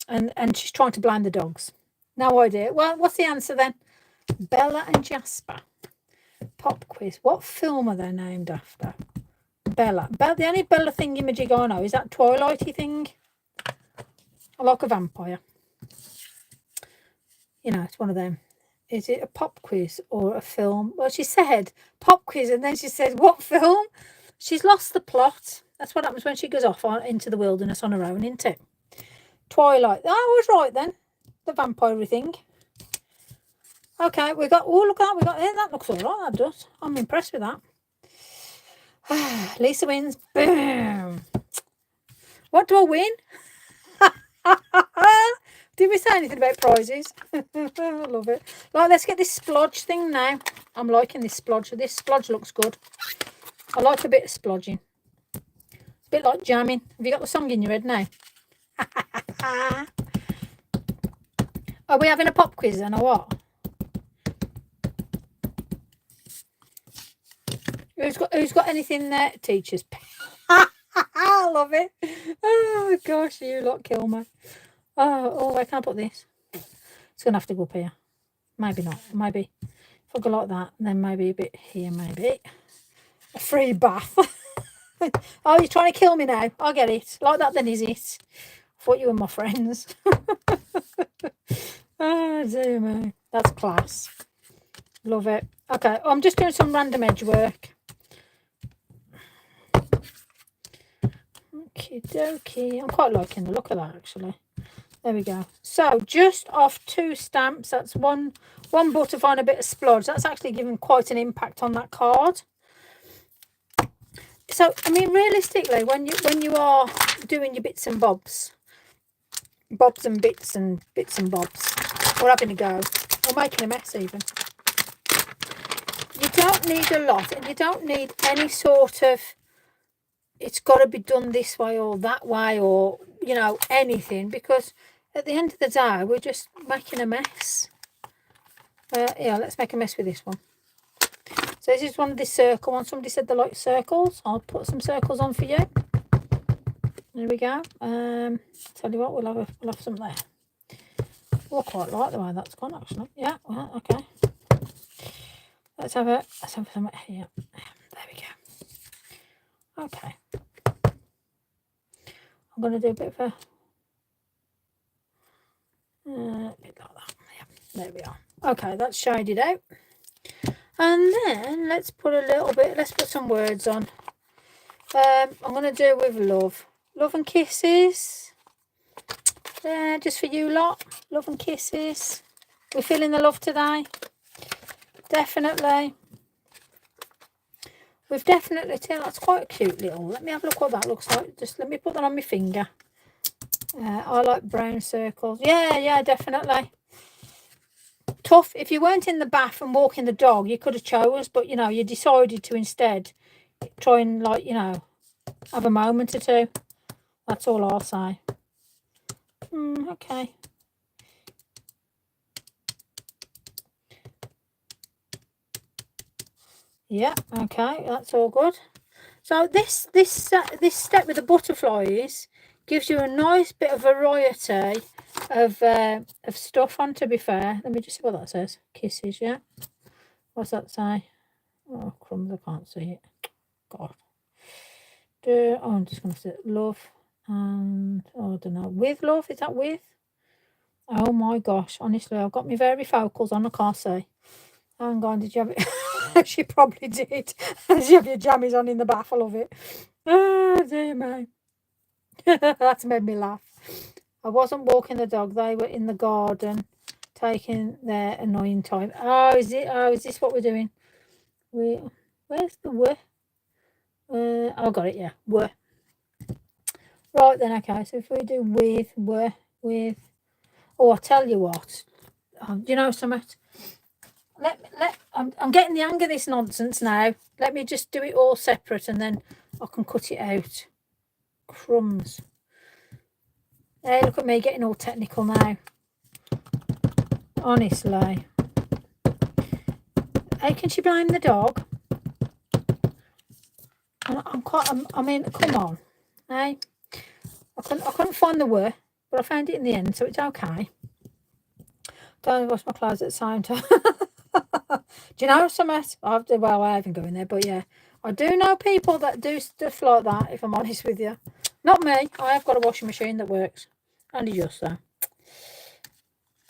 and she's trying to blind the dogs. No idea. Well, what's the answer then? Bella and Jasper. Pop quiz. What film are they named after? Bella. The only Bella thingy-majig I know is that Twilighty thing. I like a vampire. You know, it's one of them. Is it a pop quiz or a film? Well, she said pop quiz, and then she said, what film? She's lost the plot. That's what happens when she goes off into the wilderness on her own, isn't it? Twilight. Oh, I was right then. The vampire thing. Okay, we got, oh, look at that. We got, that looks all right, that does. I'm impressed with that. Lisa wins. Boom. What do I win? Did we say anything about prizes? I love it. Right, let's get this splodge thing now. I'm liking this splodge. This splodge looks good. I like a bit of splodging. It's a bit like jamming. Have you got the song in your head now? Are we having a pop quiz then, or what? Who's got anything there? Teachers. I love it. Oh, gosh, you lot kill me. Oh, where can I put this? It's going to have to go up here. Maybe not. Maybe if I go like that, then maybe a bit here, maybe. A free bath. Oh, you're trying to kill me now. I get it. Like that then, is it? I thought you were my friends. Oh, dear me. That's class. Love it. Okay, I'm just doing some random edge work. Okie dokie. I'm quite liking the look of that, actually. There we go. So just off 2 stamps, that's one butterfly and a bit of splodge. That's actually giving quite an impact on that card. So I mean, realistically, when you are doing your bits and bobs and bits and bobs, or having a go, or making a mess even. You don't need a lot, and you don't need any sort of, it's got to be done this way or that way, or, you know, anything, because at the end of the day, we're just making a mess. Yeah, let's make a mess with this one. So this is one of the circle ones. Somebody said they like circles. I'll put some circles on for you. There we go. Tell you what, we'll have some there. Oh, I quite like the way that's gone, actually. Yeah, well, okay. Let's have some here. There we go. Okay. I'm going to do a bit of a bit like that. Yeah, there we are. Okay, that's shaded out. And then let's put a little bit, let's put some words on. I'm going to do with love. Love and kisses. Yeah, just for you lot. Love and kisses. We're feeling the love today. Definitely. We've definitely, that's quite a cute little. Let me have a look what that looks like. Just let me put that on my finger. I like brown circles. Yeah, definitely. Tough. If you weren't in the bath and walking the dog, you could have chose, but, you know, you decided to instead try and, like, you know, have a moment or two. That's all I'll say. Okay. Yeah, okay, that's all good. So this step with the butterflies gives you a nice bit of variety of stuff on, to be fair. Let me just see what that says. Kisses, yeah. What's that say? Oh, crumbs, I can't see it. God. Oh, I'm just going to say love and, oh, I don't know, with love. Is that with? Oh my gosh, honestly, I've got my varifocals on, I can't see. Hang on, did you have it? She probably did. Did you have your jammies on in the bath? I love it. Oh, dear me. That's made me laugh. I wasn't walking the dog. They were in the garden taking their annoying time. Oh, is it? Oh, is this what we're doing? Where's the were? I got it, yeah. Were. Right then, okay. So if we do with, were, with. Oh, I'll tell you what. Do you know something? I'm getting the hang of this nonsense now. Let me just do it all separate and then I can cut it out. Crumbs. Hey, look at me getting all technical now. Honestly. Hey, can she blame the dog? I mean, come on. Hey, I couldn't find the word, but I found it in the end, so it's okay. Don't wash my clothes at the same time. Do you know something? Well, I haven't going there, but yeah. I do know people that do stuff like that, if I'm honest with you. Not me. I have got a washing machine that works. Only just so.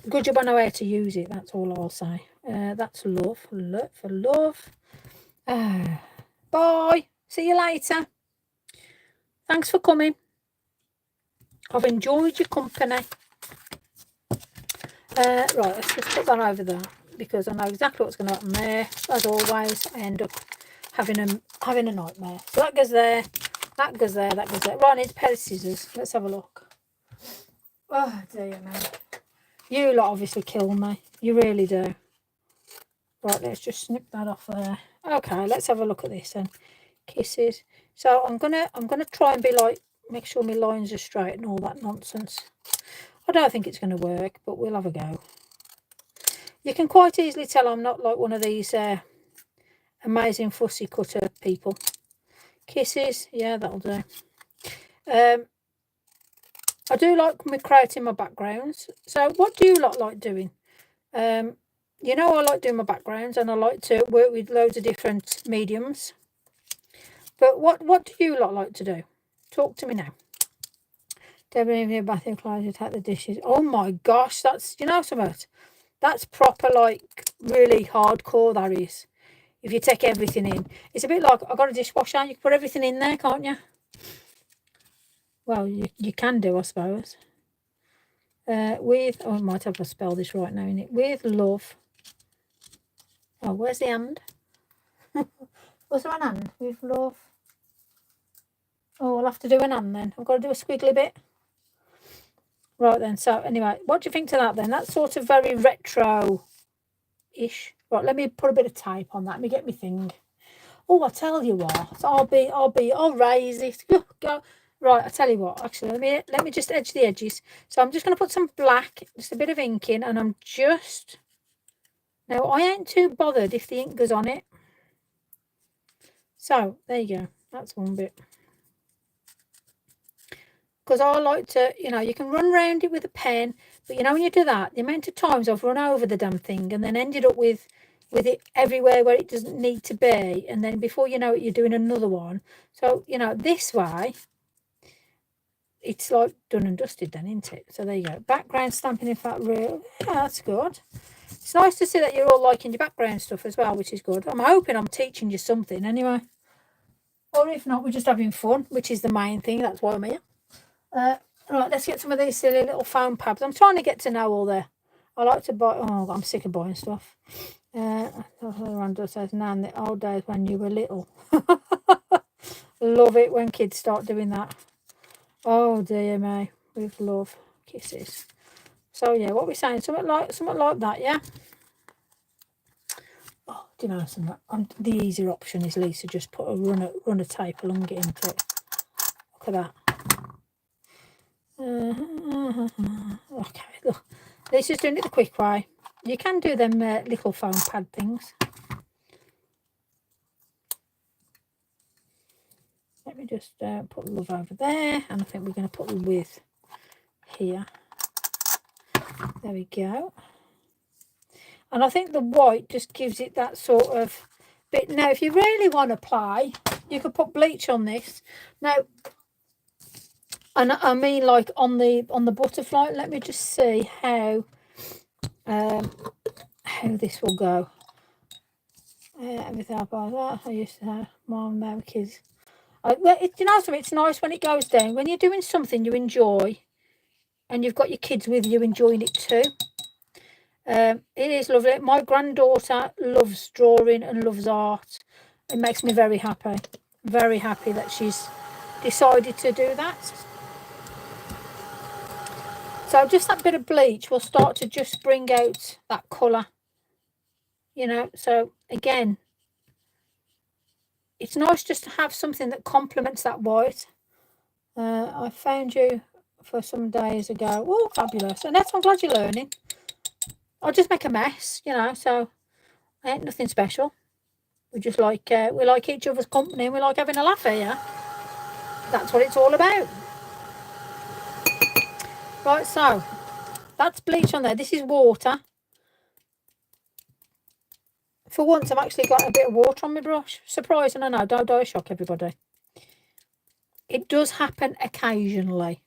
Good job I know how to use it. That's all I'll say. That's love. Look for love. Bye. See you later. Thanks for coming. I've enjoyed your company. Right, let's just put that over there because I know exactly what's going to happen there. As always, I end up having a nightmare. So that goes there. That goes there. That goes there. Right, I need a pair of scissors. Let's have a look. Oh, dear me. You lot obviously kill me. You really do. Right, let's just snip that off there. Okay, let's have a look at this then. Kisses. So I'm gonna try and be like, make sure my lines are straight and all that nonsense. I don't think it's going to work, but we'll have a go. You can quite easily tell I'm not like one of these amazing fussy cutter people. Kisses, yeah, that'll do. I do like creating my backgrounds. So what do you lot like doing? You know, I like doing my backgrounds and I like to work with loads of different mediums. But what do you lot like to do? Talk to me now. Debbie, in your bathroom closet, take the dishes. Oh my gosh, that's, you know something? That's proper, like, really hardcore, that is. If you take everything in. It's a bit like, I've got a dishwasher, you can put everything in there, can't you? Well, you can do, I suppose. With, oh, I might have to spell this right now, innit? With love. Oh, where's the and? Was there an and? With love. Oh, I'll have to do an and then. I've got to do a squiggly bit. Right then, so anyway, what do you think to that then? That's sort of very retro ish. Right, let me put a bit of tape on that. Let me get my thing. Oh, I tell you what, I'll raise it. Go. Right, I tell you what, actually, let me just edge the edges. So I'm just going to put some black, just a bit of ink in, and I'm just, now I ain't too bothered if the ink goes on it. So there you go, that's one bit. Because I like to, you know, you can run around it with a pen, but you know when you do that, the amount of times I've run over the damn thing and then ended up with it everywhere where it doesn't need to be, and then before you know it, you're doing another one. So, you know, this way, it's like done and dusted then, isn't it? So there you go. Background stamping in fact real. Yeah, that's good. It's nice to see that you're all liking your background stuff as well, which is good. I'm hoping I'm teaching you something anyway. Or if not, we're just having fun, which is the main thing. That's why I'm here. Right, let's get some of these silly little foam pads. I'm trying to get to know all the... I like to buy... Oh, I'm sick of buying stuff. Randall says, Nan, the old days when you were little. Love it when kids start doing that. Oh, dear me. With love. Kisses. So, yeah, what we're saying, something like that, yeah? Oh, do you know something? The easier option is, Lisa, just put a run of tape along it into it. Look at that. Okay, look. Lisa's doing it the quick way. You can do them little foam pad things. Let me just put love over there, and I think we're going to put the with here. There we go. And I think the white just gives it that sort of bit. Now, if you really want to play, you could put bleach on this. Now, and I mean like on the butterfly. Let me just see how this will go. Everything about that. I used to have my kids. You know something, it's nice when it goes down. When you're doing something you enjoy and you've got your kids with you enjoying it too. It is lovely. My granddaughter loves drawing and loves art. It makes me very happy. Very happy that she's decided to do that. So just that bit of bleach will start to just bring out that colour. You know, so again, it's nice just to have something that complements that white. I found you for some days ago. Oh, fabulous. And I'm glad you're learning. I'll just make a mess, you know, so ain't nothing special. We just like, we like each other's company and we like having a laugh here. That's what it's all about. Right, so that's bleach on there. This is water. For once, I've actually got a bit of water on my brush. Surprising, I know. Don't die shock, everybody. It does happen occasionally,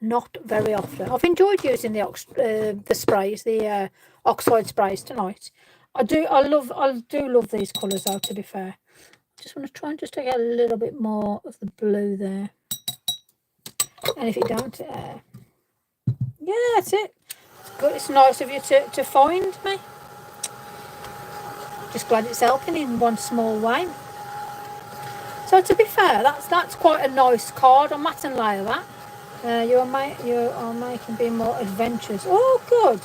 not very often. I've enjoyed using the sprays, the oxide sprays tonight. I do love these colours though, to be fair. I just want to try and just take a little bit more of the blue there. And if you don't, yeah, that's it. Good. It's nice of you to find me. Just glad it's helping in one small way. So to be fair, that's quite a nice card. I mustn't lie that. You are making being more adventurous. Oh, good.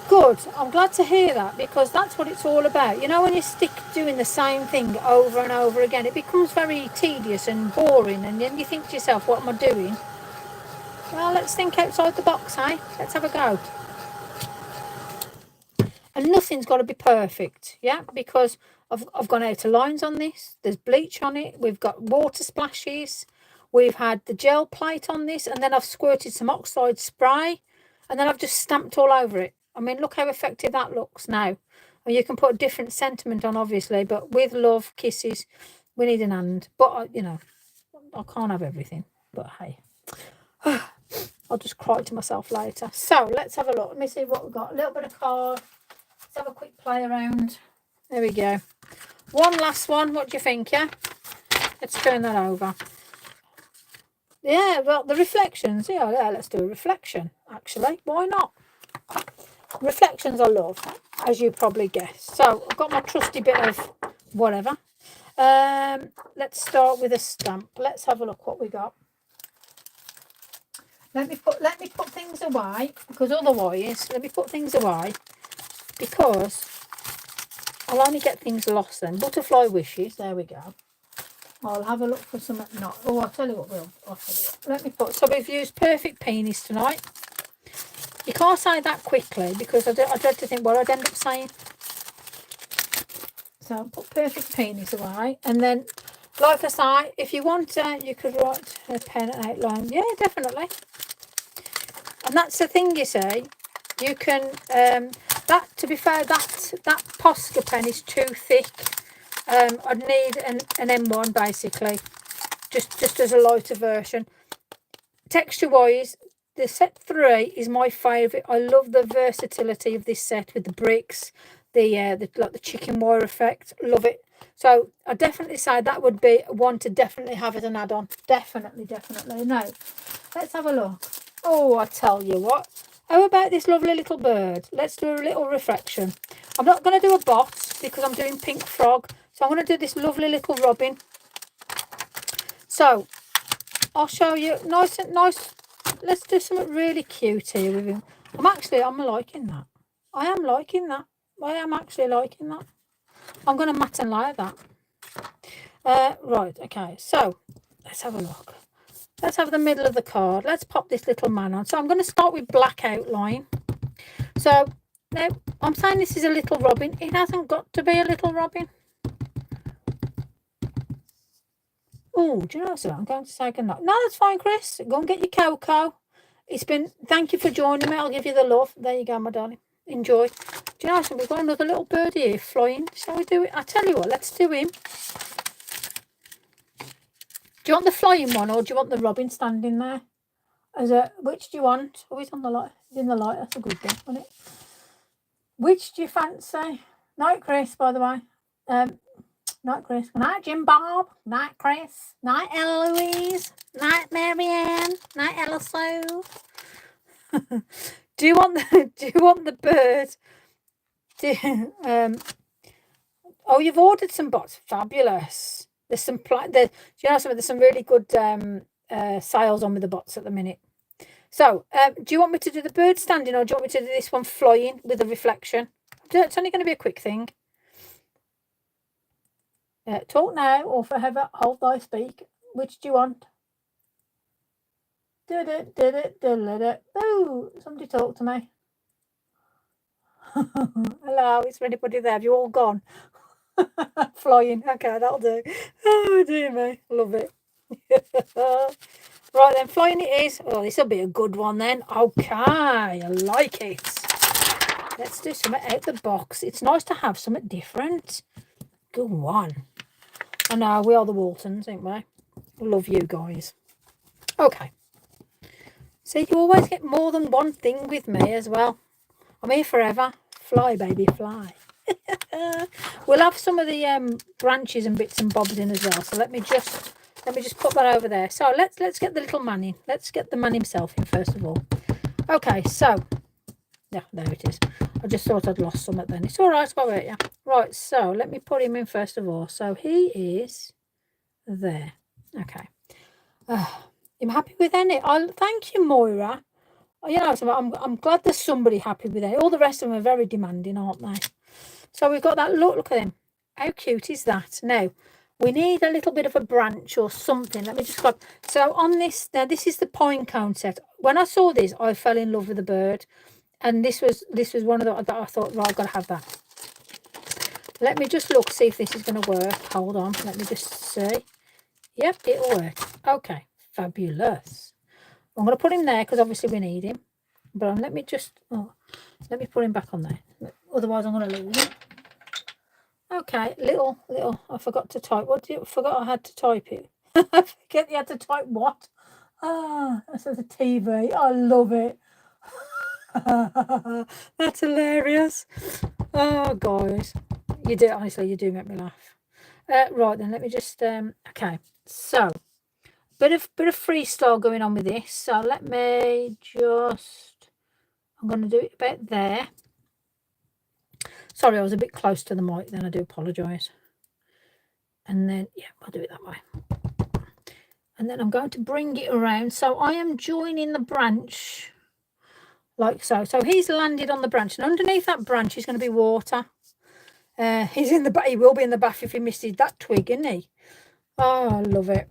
Good. I'm glad to hear that, because that's what it's all about. You know, when you stick doing the same thing over and over again, it becomes very tedious and boring, and then you think to yourself, what am I doing? Well, let's think outside the box, hey? Let's have a go. And nothing's got to be perfect, yeah, because I've gone out of lines on this. There's bleach on it. We've got water splashes. We've had the gel plate on this, and then I've squirted some oxide spray, and then I've just stamped all over it. I mean, look how effective that looks now. And you can put a different sentiment on, obviously, but with love, kisses, we need an and. But, you know, I can't have everything. But, hey. I'll just cry to myself later. So, let's have a look. Let me see what we've got. A little bit of card. Let's have a quick play around. There we go. One last one. What do you think, yeah? Let's turn that over. Yeah, well, the reflections. Yeah, let's do a reflection, actually. Why not? Reflections I love, as you probably guessed. So, I've got my trusty bit of whatever. Let's start with a stamp. Let's have a look what we got. Let me put things away, because otherwise, let me put things away, because I'll only get things lost then. Butterfly wishes, there we go. I'll have a look for some at night. Oh, I'll tell you what, I'll tell you what. Let me put, so we've used perfect peonies tonight. You can't say that quickly because I dread to think what I'd end up saying. So I'll put perfect peonies away. And then, like I say, if you want, you could write a pen and outline. Yeah, definitely. And that's the thing, you see. You can, that, to be fair, that Posca pen is too thick. I'd need an M1 basically, just as a lighter version. Texture-wise, the set 3 is my favourite. I love the versatility of this set with the bricks, like the chicken wire effect. Love it. So I definitely say that would be one to definitely have as an add-on. Definitely. Now, let's have a look. Oh, I tell you what. How about this lovely little bird? Let's do a little reflection. I'm not going to do a bot because I'm doing pink frog. So I'm going to do this lovely little robin. So I'll show you. Nice. Let's do something really cute here with him. I'm liking that. I am liking that. I am actually liking that. I'm going to mat and layer that. Right, okay. So let's have a look. Let's have the middle of the card. Let's pop this little man on. So I'm going to start with black outline. So now I'm saying this is a little robin. It hasn't got to be a little robin. Oh, do you know what? I'm going to say goodnight. No, that's fine, Chris. Go and get your cocoa. Thank you for joining me. I'll give you the love. There you go, my darling. Enjoy. Do you know what? We've got another little bird here flying. Shall we do it? I tell you what, let's do him. Do you want the flying one or do you want the robin standing there? Which do you want? Oh, he's on the light. He's in the light. That's a good thing, isn't it? Which do you fancy? Night, Chris, by the way. Night, Chris. Good night, Jim Bob. Night, Chris. Night, Eloise. Night, Marianne. Night, Ella Sue. Do you want the bird? Oh, you've ordered some bots. Fabulous. There's some there's some really good sales on with the bots at the minute. So, do you want me to do the bird standing or do you want me to do this one flying with a reflection? It's only going to be a quick thing. Talk now or forever hold thy speak. Which do you want? Oh, somebody talk to me. Hello, is there anybody there? Have you all gone? Flying. Okay, that'll do. Oh, dear me. Love it. Right then, flying it is. Oh, this will be a good one then. Okay, I like it. Let's do something out the box. It's nice to have something different. Good one. I know, we are the Waltons, ain't we? Love you guys. Okay. See, you always get more than one thing with me as well. I'm here forever. Fly, baby, fly. We'll have some of the branches and bits and bobs in as well. So let me just put that over there. So let's get the little man in. Let's get the man himself in first of all. Okay, so yeah, there it is. I just thought I'd lost some then. It's all right, I'll wait, yeah. Right, so let me put him in first of all. So he is there. Okay. I'm happy with any. Thank you, Moira. You know, so I'm glad there's somebody happy with it. All the rest of them are very demanding, aren't they? So we've got that. Look at him. How cute is that? Now, we need a little bit of a branch or something. Let me just grab. So on this, now this is the pine cone set. When I saw this, I fell in love with the bird. And this was one of the that I thought, right, I've got to have that. Let me just look, see if this is going to work. Hold on. Let me just see. Yep, it'll work. Okay, fabulous. I'm going to put him there because obviously we need him. But let me put him back on there. Otherwise, I'm going to lose him. Okay, little. I forgot to type. Forgot I had to type it. I forget you had to type what? That's the TV. I love it. That's hilarious. Oh, guys. You do, honestly, you do make me laugh. Right, then, let me just, okay. So, bit of freestyle going on with this. So, let me just, I'm going to do it about there. Sorry, I was a bit close to the mic then. I do apologise. And then, yeah, I'll do it that way. And then I'm going to bring it around. So, I am joining the branch like so. So he's landed on the branch, and underneath that branch is going to be water. He will be in the bath if he misses that twig, isn't he? Oh, I love it.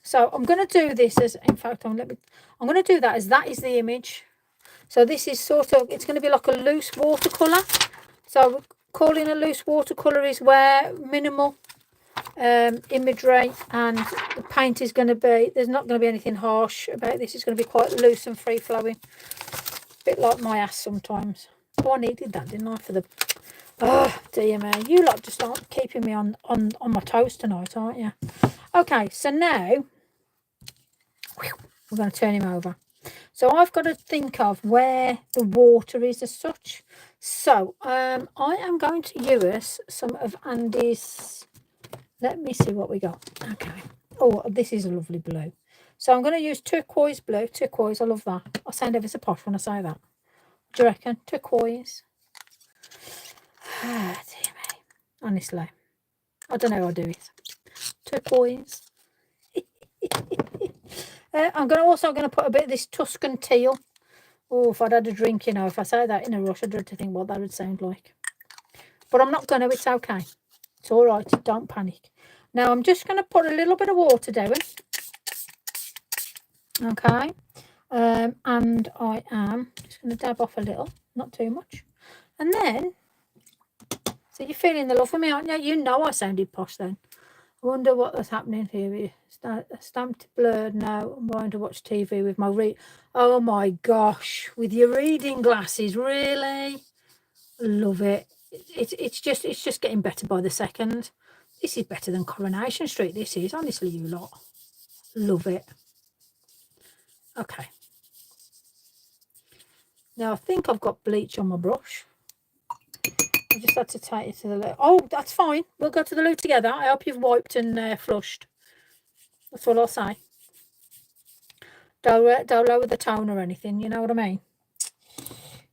So I'm going to do this as, in fact, I'm going to do that as that is the image. So this is sort of, it's going to be like a loose watercolour. So calling a loose watercolour is where minimal imagery, and the paint is going to be, there's not going to be anything harsh about this. It's going to be quite loose and free flowing. A bit like my ass sometimes. Oh, I needed that, didn't I, for the... Oh, dear me. You lot just aren't keeping me on my toes tonight, aren't you? Okay, so now we're going to turn him over. So I've got to think of where the water is as such. So I am going to use some of Andy's... Let me see what we got. Okay. Oh, this is a lovely blue. So I'm going to use turquoise blue. Turquoise, I love that. I sound ever so posh when I say that. Do you reckon? Turquoise. Ah, dear me. Honestly. I don't know how I do it. Turquoise. I'm also going to put a bit of this Tuscan teal. Oh, if I'd had a drink, you know, if I say that in a rush, I'd dread to think what that would sound like. But I'm not going to. It's okay. It's all right. Don't panic. Now, I'm just going to put a little bit of water down. Okay. And I am just going to dab off a little. Not too much. And then, so you're feeling the love for me, aren't you? You know I sounded posh then. I wonder what was happening here. Stamped blurred now. I'm going to watch TV with my oh my gosh, with your reading glasses, really? Love it. It's just getting better by the second. This is better than Coronation Street. This is, honestly, you lot. Love it. Okay. Now I think I've got bleach on my brush. I just had to take it to the loo. Oh, that's fine. We'll go to the loo together. I hope you've wiped and flushed. That's all I'll say. Don't lower the tone or anything. You know what I mean?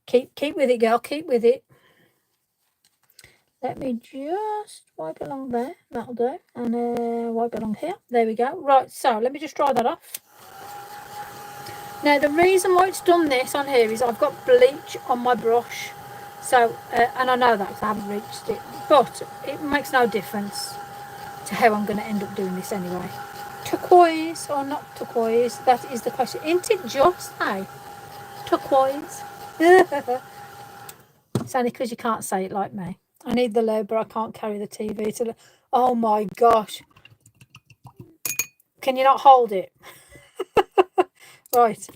Keep with it, girl. Keep with it. Let me just wipe along there. That'll do. And wipe along here. There we go. Right, so let me just dry that off. Now, the reason why it's done this on here is I've got bleach on my brush. So, and I know that because I haven't reached it. But it makes no difference to how I'm going to end up doing this anyway. Turquoise or not turquoise? That is the question. Isn't it just, hey? Turquoise. It's only because you can't say it like me. I need the load, but I can't carry the TV to the... Oh my gosh. Can you not hold it? Right.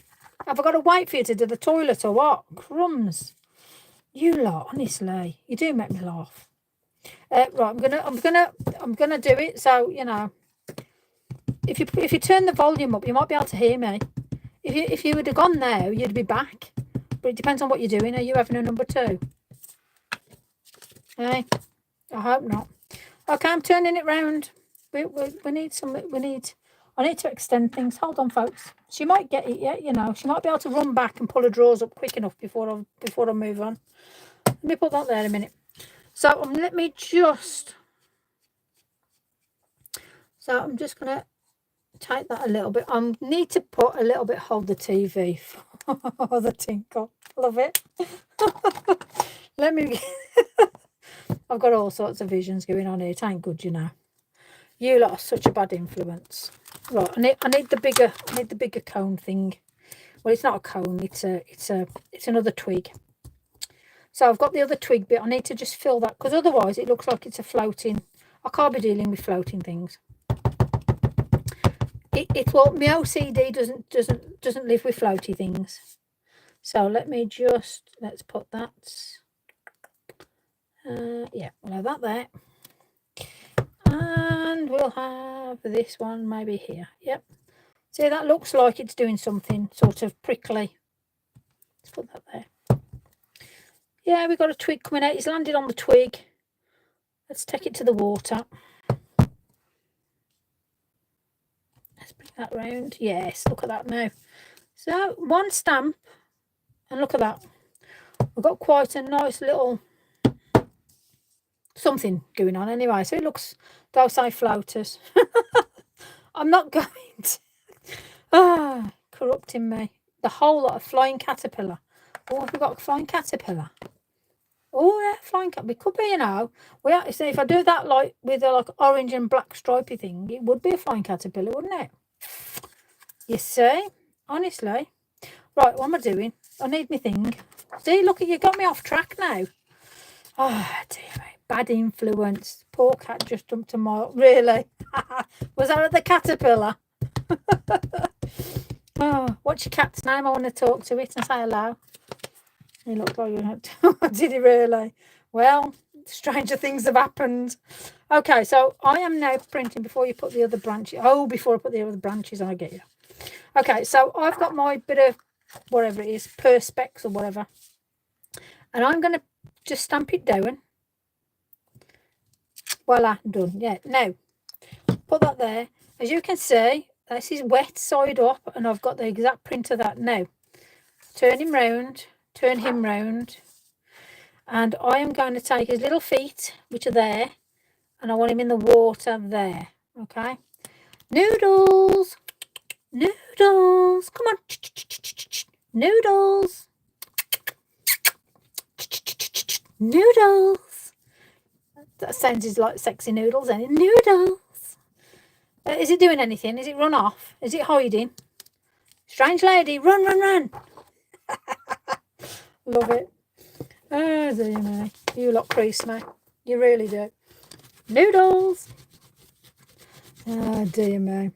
Have I got to wait for you to do the toilet or what? Crumbs. You lot, honestly. You do make me laugh. Right, I'm gonna do it. So, you know, if you turn the volume up, you might be able to hear me. If you would have gone there, you'd be back. But it depends on what you're doing. Are you having a number two? Hey, I hope not. Okay, I'm turning it round. We need some. I need to extend things. Hold on, folks. She might get it yet. You know, she might be able to run back and pull her drawers up quick enough before I move on. Let me put that there in a minute. So let me just. So I'm just gonna take that a little bit. I need to put a little bit. Hold the TV for the tinkle. Love it. Let me. I've got all sorts of visions going on here. It ain't good, you know. You lot are such a bad influence. Right, I need the bigger cone thing. Well, it's not a cone. It's another twig. So I've got the other twig bit. I need to just fill that because otherwise it looks like it's a floating. I can't be dealing with floating things. Well, my OCD doesn't live with floaty things. So let's put that. Yeah, we'll have that there. And we'll have this one maybe here. Yep. See, that looks like it's doing something sort of prickly. Let's put that there. Yeah, we've got a twig coming out. He's landed on the twig. Let's take it to the water. Let's bring that round. Yes, look at that now. So, one stamp. And look at that. We've got quite a nice little something going on anyway. So it looks, don't say floaters. I'm not going to. Corrupting me. The whole lot of flying caterpillar. Oh, have we got a flying caterpillar? Oh, yeah, flying cat. It could be, you know. We actually, if I do that like with a like orange and black stripy thing, it would be a flying caterpillar, wouldn't it? You see? Honestly. Right, what am I doing? I need my thing. See, look, you got me off track now. Oh, dear me. Bad influence. Poor cat just jumped a mile. Really? Was that the caterpillar? Oh, what's your cat's name? I want to talk to it and say hello. He looked like you had to. Did he really? Well, stranger things have happened. Okay, so I am now printing before you put the other branches. Oh, before I put the other branches, I get you. Okay, so I've got my bit of whatever it is, perspex or whatever. And I'm going to just stamp it down. Voila, done. Yeah, now, put that there. As you can see, this is wet side up, and I've got the exact print of that now. Turn him round, turn him round. And I am going to take his little feet, which are there, and I want him in the water there. Okay? Noodles! Noodles! Come on! Noodles! Noodles! That sounds like sexy noodles, and noodles! Is it doing anything? Is it run off? Is it hiding? Strange lady, run, run, run! Love it. Oh, dear me. You lot crease me. You really do. Noodles! Oh, dear me.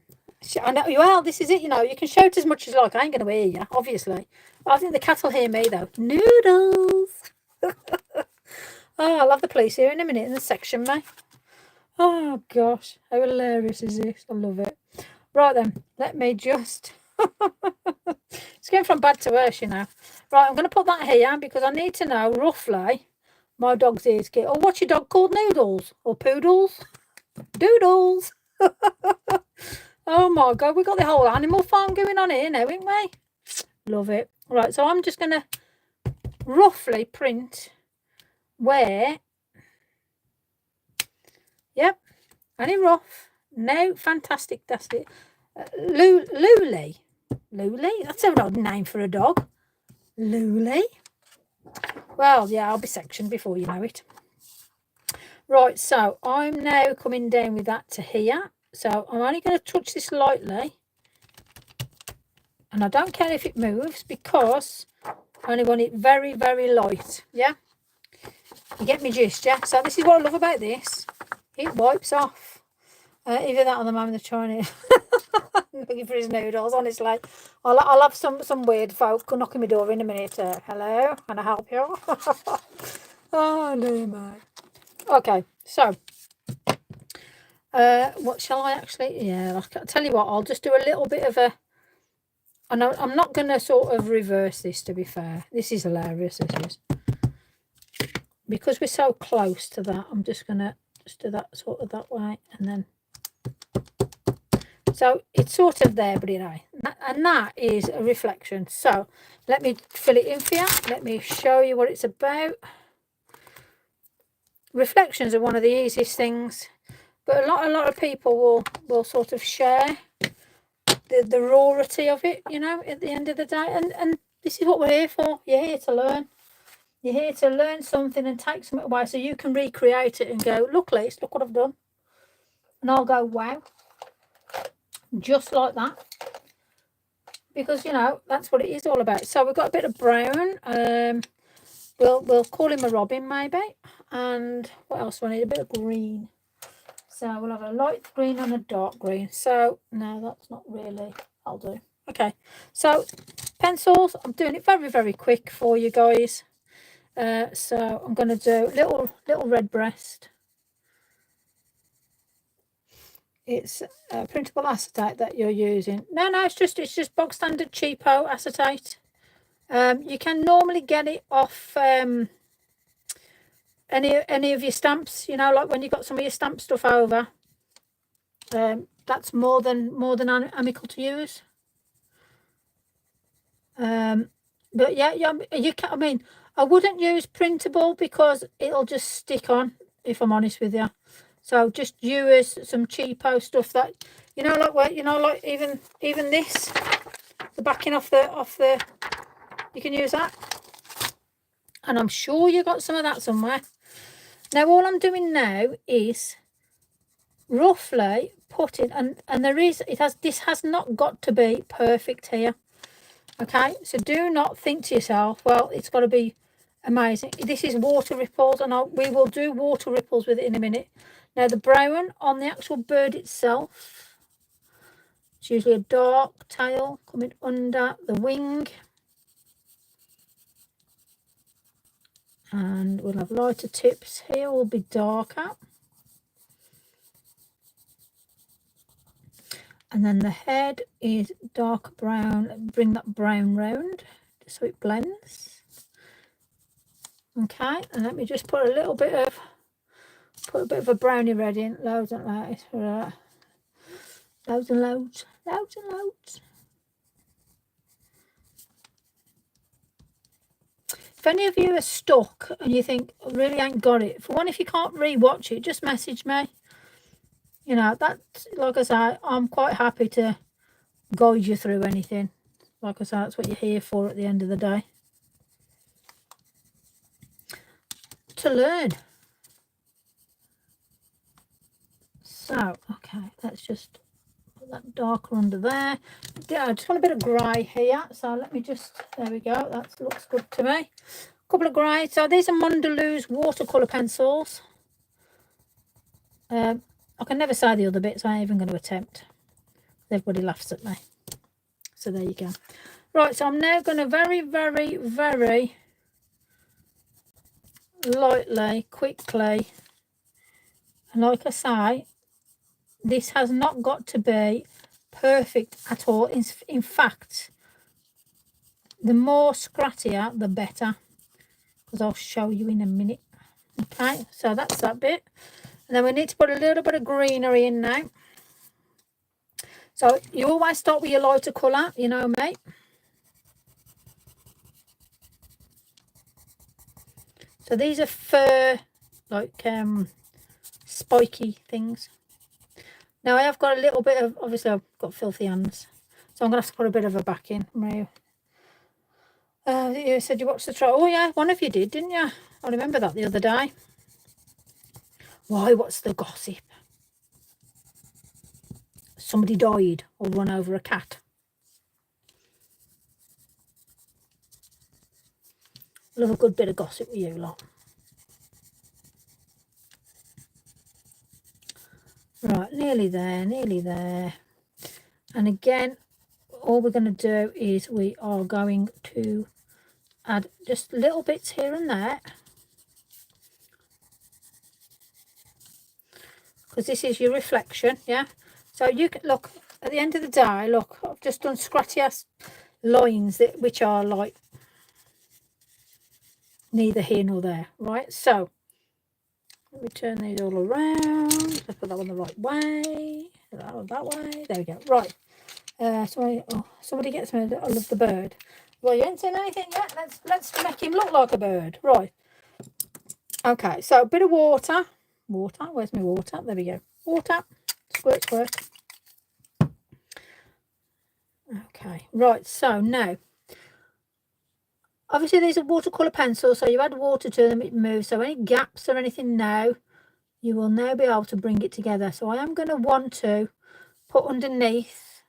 I know, well, this is it, you know. You can shout as much as you like. I ain't going to hear you, obviously. I think the cat will hear me, though. Noodles! Oh, I'll have the police here in a minute in the section, mate. Oh, gosh. How hilarious is this? I love it. Right, then. Let me just... It's going from bad to worse, you know. Right, I'm going to put that here because I need to know, roughly, my dog's ears get... Oh, what's your dog called? Noodles? Or poodles? Doodles! Oh, my God. We've got the whole animal farm going on here now, haven't we? Love it. Right, so I'm just going to roughly print... where, yep, any rough, no, fantastic, that's it. Luli, that's an odd name for a dog. Luli. Well, yeah, I'll be sectioned before you know it. Right, so I'm now coming down with that to here. So I'm only going to touch this lightly. And I don't care if it moves because I only want it very, very light. Yeah? You get me gist, yeah? So this is what I love about this. It wipes off. Either that or the man with the Chinese. Looking for his noodles, honestly. I'll have some weird folk knocking my door in a minute. Hello, can I help you? Oh, no, mate. Okay, so. What shall I actually... Yeah, I'll tell you what, I'll just do a little bit of a... I know I'm not going to sort of reverse this, to be fair. This is hilarious, this is. Because we're so close to that, I'm just going to just do that sort of that way. And then... So it's sort of there, but you know. And that is a reflection. So let me fill it in for you. Let me show you what it's about. Reflections are one of the easiest things. But a lot of people will sort of share the rawity of it, you know, at the end of the day. And this is what we're here for. You're here to learn. You're here to learn something and take something away so you can recreate it and go, look, Liz, look what I've done. And I'll go, wow. Just like that. Because, you know, that's what it is all about. So we've got a bit of brown. We'll call him a robin, maybe. And what else do I need? A bit of green. So we'll have a light green and a dark green. So, no, that's not really... I'll do. Okay. So, pencils. I'm doing it very, very quick for you guys. So, I'm going to do little red breast. It's printable acetate that you're using. No, it's just bog standard cheapo acetate. You can normally get it off... any of your stamps, you know, like when you got some of your stamp stuff over, that's more than amicable to use. But yeah, you can. I mean, I wouldn't use printable because it'll just stick on. If I'm honest with you, so just use some cheapo stuff that you know, like where you know, like even this, the backing off the. You can use that. And I'm sure you got some of that somewhere. Now, all I'm doing now is roughly putting, and this has not got to be perfect here. Okay, so do not think to yourself, well, it's got to be amazing. This is water ripples, and we will do water ripples with it in a minute. Now, the brown on the actual bird itself, it's usually a dark tail coming under the wing. And we'll have lighter tips here, will be darker. And then the head is dark brown. Bring that brown round so it blends. Okay, and let me just put a little bit of a brownie red in. Loads and loads. Loads and loads. Loads and loads. If any of you are stuck and you think, I really ain't got it, for one, if you can't re-watch it, just message me. You know, that's, like I say, I'm quite happy to guide you through anything. Like I say, that's what you're here for at the end of the day. To learn. So, okay, let's just put that darker under there. Yeah, I just want a bit of grey here. So let me just, there we go. That looks good to me. A couple of grey. So these are Mondelez watercolour pencils. I can never say the other bits. I ain't even going to attempt. Everybody laughs at me. So there you go. Right, so I'm now going to very, very, very lightly, quickly, and like I say, this has not got to be perfect at all. In fact, the more scrattier, the better, because I'll show you in a minute. Okay, so that's that bit. And then we need to put a little bit of greenery in now. So you always start with your lighter colour, you know me. So these are fur, like spiky things. Now I have got a little bit of, obviously I've got filthy hands, so I'm going to have to put a bit of a back in. You said you watched the trial. Oh yeah, one of you did, didn't you? I remember that the other day. Why, what's the gossip? Somebody died or run over a cat. Love a good bit of gossip with you lot. Right, nearly there, nearly there. And again, all we're going to do is we are going to add just little bits here and there, because this is your reflection, yeah. So you can look at the end of the day. Look, I've just done scratchy ass lines which are like neither here nor there, right? So let me turn these all around. Let's put that one the right way, that one that way. There we go. Right. Somebody gets me. I love the bird. Well, you ain't seen anything yet. Let's make him look like a bird. Right. Okay. So a bit of water. Water. Where's my water? There we go. Water. Squirt, squirt. Okay. Right. So now, obviously these are watercolour pencils. So you add water to them, it moves. So any gaps or anything now, you will now be able to bring it together. So I am going to want to put underneath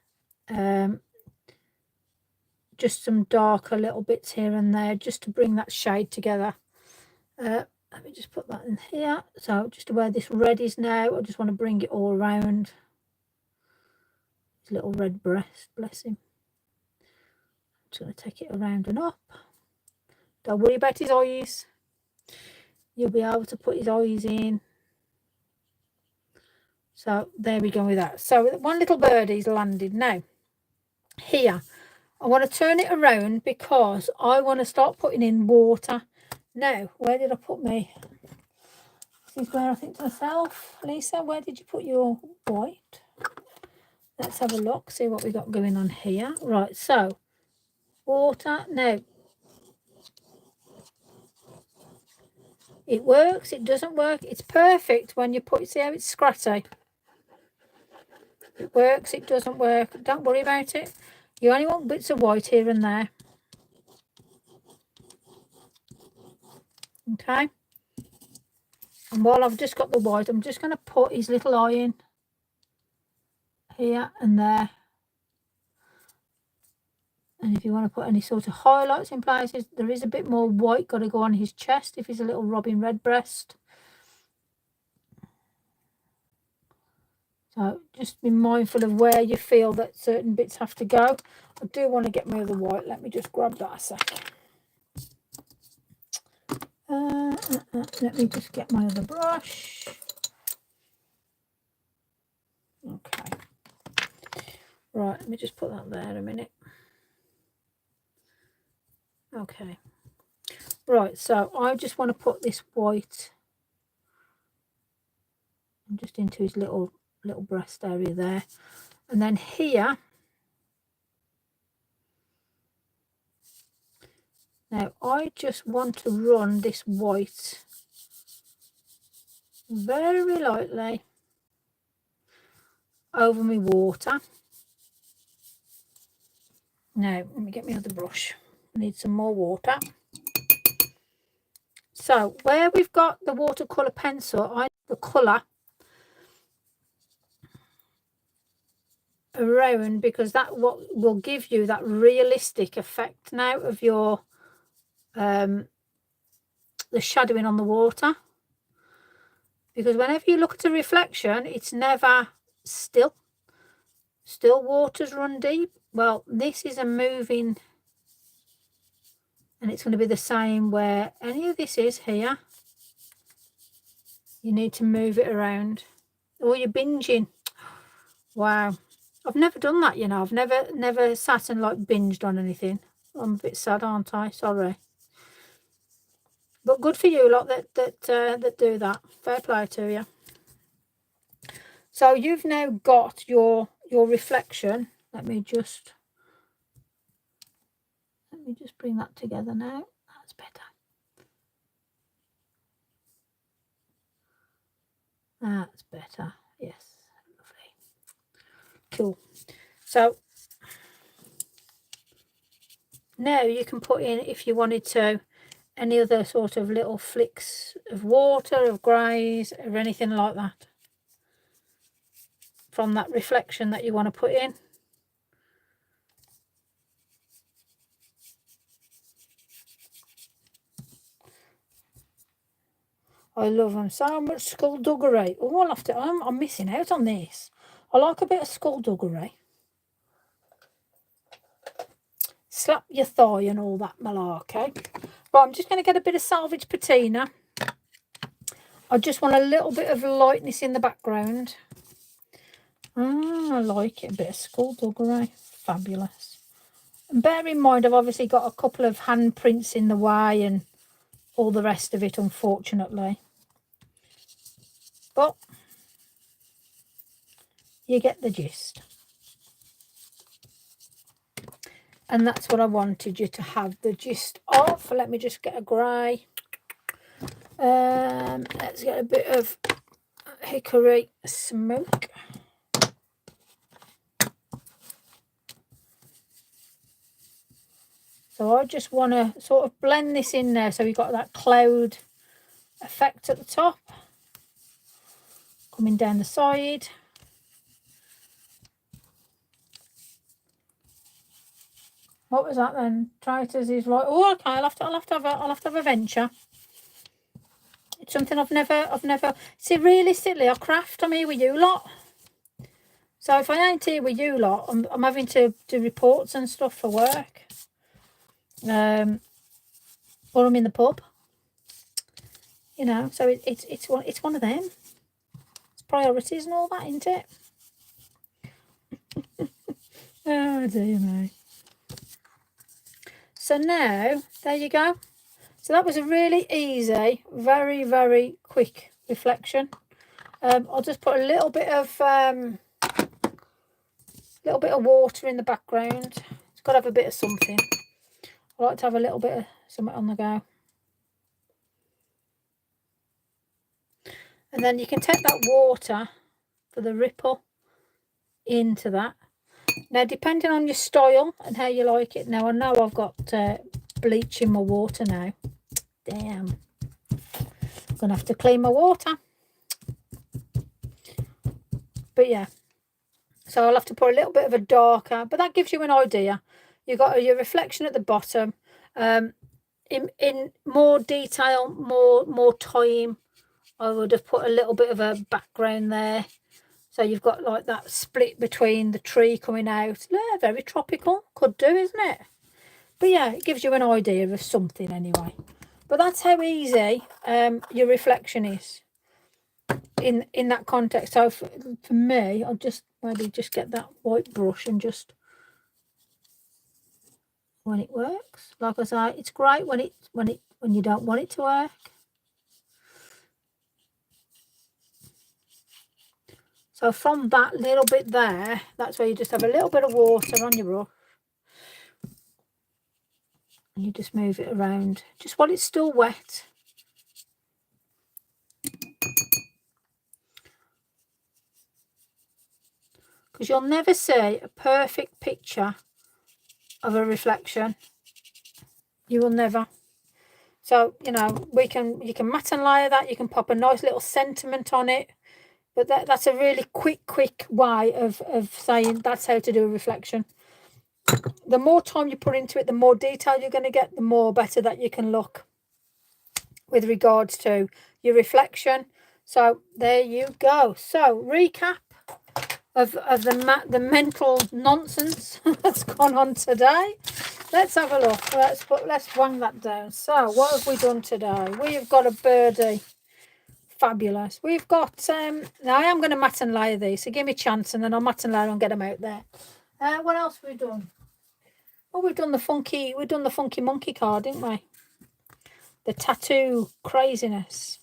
just some darker little bits here and there, just to bring that shade together. Let me just put that in here. So just where this red is now, I just want to bring it all around. His little red breast, bless him. I'm just going to take it around and up. Don't worry about his eyes. You'll be able to put his eyes in. So there we go with that. So one little birdie's landed. Now here I want to turn it around because I want to start putting in water. Now, where did I put me? This is where I think to myself, Lisa, where did you put your white? Let's have a look, see what we got going on here. Right, so water. Now, it works, it doesn't work. It's perfect when you put, see how it's scratchy? It works, it doesn't work. Don't worry about it. You only want bits of white here and there. Okay. And while I've just got the white, I'm just going to put his little eye in here and there. And if you want to put any sort of highlights in places, there is a bit more white got to go on his chest if he's a little robin redbreast. So just be mindful of where you feel that certain bits have to go. I do want to get my other white. Let me just grab that a sec. Let me just get my other brush. Okay. Right, let me just put that there a minute. Okay. Right, so I just want to put this white just into his little breast area there. And then here, now I just want to run this white very lightly over my water. Now, let me get my other brush. I need some more water. So, where we've got the watercolour pencil, I need the colour around, because that what will give you that realistic effect now of your the shadowing on the water. Because whenever you look at a reflection, it's never still. Still waters run deep. Well, this is a moving, and it's going to be the same where any of this is here. You need to move it around. Or you're binging. Wow. I've never done that, you know. I've never sat and like binged on anything. I'm a bit sad, aren't I? Sorry. But good for you lot that do that. Fair play to you. So you've now got your reflection. Let me just bring that together now. That's better. That's better. Yes. Lovely. Cool. So now you can put in, if you wanted to, any other sort of little flicks of water, of greys, or anything like that from that reflection that you want to put in. I love them so much. Skullduggery. Oh, I'll have to. I'm missing out on this. I like a bit of skullduggery. Slap your thigh and all that malarkey. Right, I'm just going to get a bit of salvage patina. I just want a little bit of lightness in the background. I like it. A bit of skullduggery. Fabulous. And bear in mind, I've obviously got a couple of handprints in the way and all the rest of it, unfortunately. But you get the gist. And that's what I wanted you to have the gist of. Let me just get a grey. Let's get a bit of hickory smoke. So I just want to sort of blend this in there so you've got that cloud effect at the top. Coming down the side. What was that then? Triters is right. Oh, okay. I'll have to have a venture. It's something I've never. See, realistically, I craft. I'm here with you lot. So if I ain't here with you lot, I'm having to do reports and stuff for work. Or I'm in the pub. You know, so it's one of them. It's priorities and all that, isn't it? Oh dear me. So now, there you go. So that was a really easy, very, very quick reflection. I'll just put a little bit of water in the background. It's got to have a bit of something. I like to have a little bit of something on the go. And then you can take that water for the ripple into that. Now, depending on your style and how you like it. Now, I know I've got bleach in my water now. Damn. I'm going to have to clean my water. But yeah, so I'll have to put a little bit of a darker, but that gives you an idea. You've got your reflection at the bottom. In more detail, more time, I would have put a little bit of a background there. So you've got like that split between the tree coming out. Yeah, very tropical. Could do, isn't it? But yeah, it gives you an idea of something anyway. But that's how easy your reflection is in that context. So for me, I'll just maybe just get that white brush and just, when it works, like I say, it's great when you don't want it to work. So from that little bit there, that's where you just have a little bit of water on your brush. And you just move it around, just while it's still wet. Because you'll never see a perfect picture of a reflection. You will never. So, you know, you can matte and layer that. You can pop a nice little sentiment on it. But that's a really quick way of saying that's how to do a reflection. The more time you put into it, the more detail you're going to get, the more better that you can look with regards to your reflection. So there you go. So recap of the mental nonsense that's gone on today. Let's have a look. Let's wang that down. So what have we done today? We have got a birdie. Fabulous. We've got now I am going to matte and layer these, so give me a chance and then I'll matte and layer and get them out there. What else have we done? Oh, we've done the funky monkey card, didn't we? The tattoo craziness.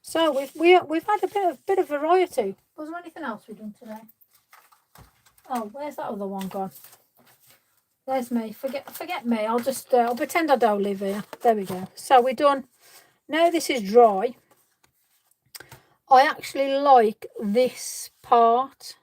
So we've had a bit of variety. Was there anything else we've done today? Oh, where's that other one gone? There's me. Forget me. I'll just I'll pretend I don't live here. There we go. So we're done. Now this is dry. I actually like this part.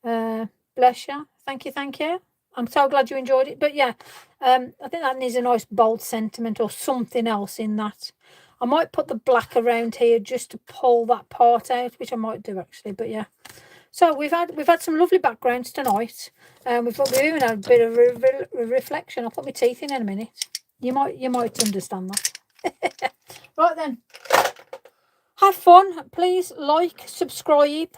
Bless you. Thank you. I'm so glad you enjoyed it. But yeah, I think that needs a nice bold sentiment or something else in that. I might put the black around here just to pull that part out, which I might do actually. But yeah. So we've had some lovely backgrounds tonight. We've even had a bit of a reflection. I'll put my teeth in a minute. You might understand that. Right then. Have fun. Please like, subscribe,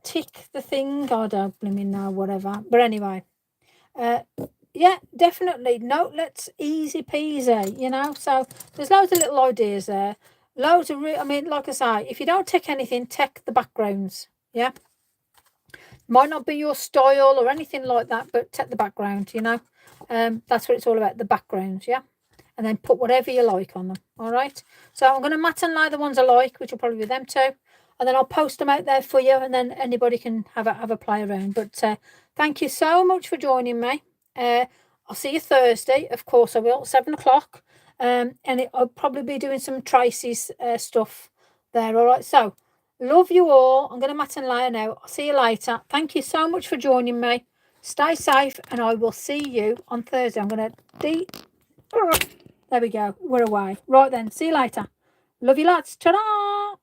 tick the thing. I don't blooming know, whatever. But anyway, yeah, definitely. No, let's easy peasy, you know. So there's loads of little ideas there. Loads of, I mean, like I say, if you don't take anything, take the backgrounds. Yeah. Might not be your style or anything like that, but take the background, you know. That's what it's all about, the backgrounds, yeah. And then put whatever you like on them. All right. So I'm going to matte and layer the ones I like, which will probably be them too. And then I'll post them out there for you, and then anybody can have a play around. But thank you so much for joining me. I'll see you Thursday. Of course I will, 7 o'clock. And I'll probably be doing some Tracy's stuff there. All right. So love you all. I'm going to matte and layer now. I'll see you later. Thank you so much for joining me. Stay safe, and I will see you on Thursday. I'm going to there we go. We're away. Right then. See you later. Love you lots. Ta-da!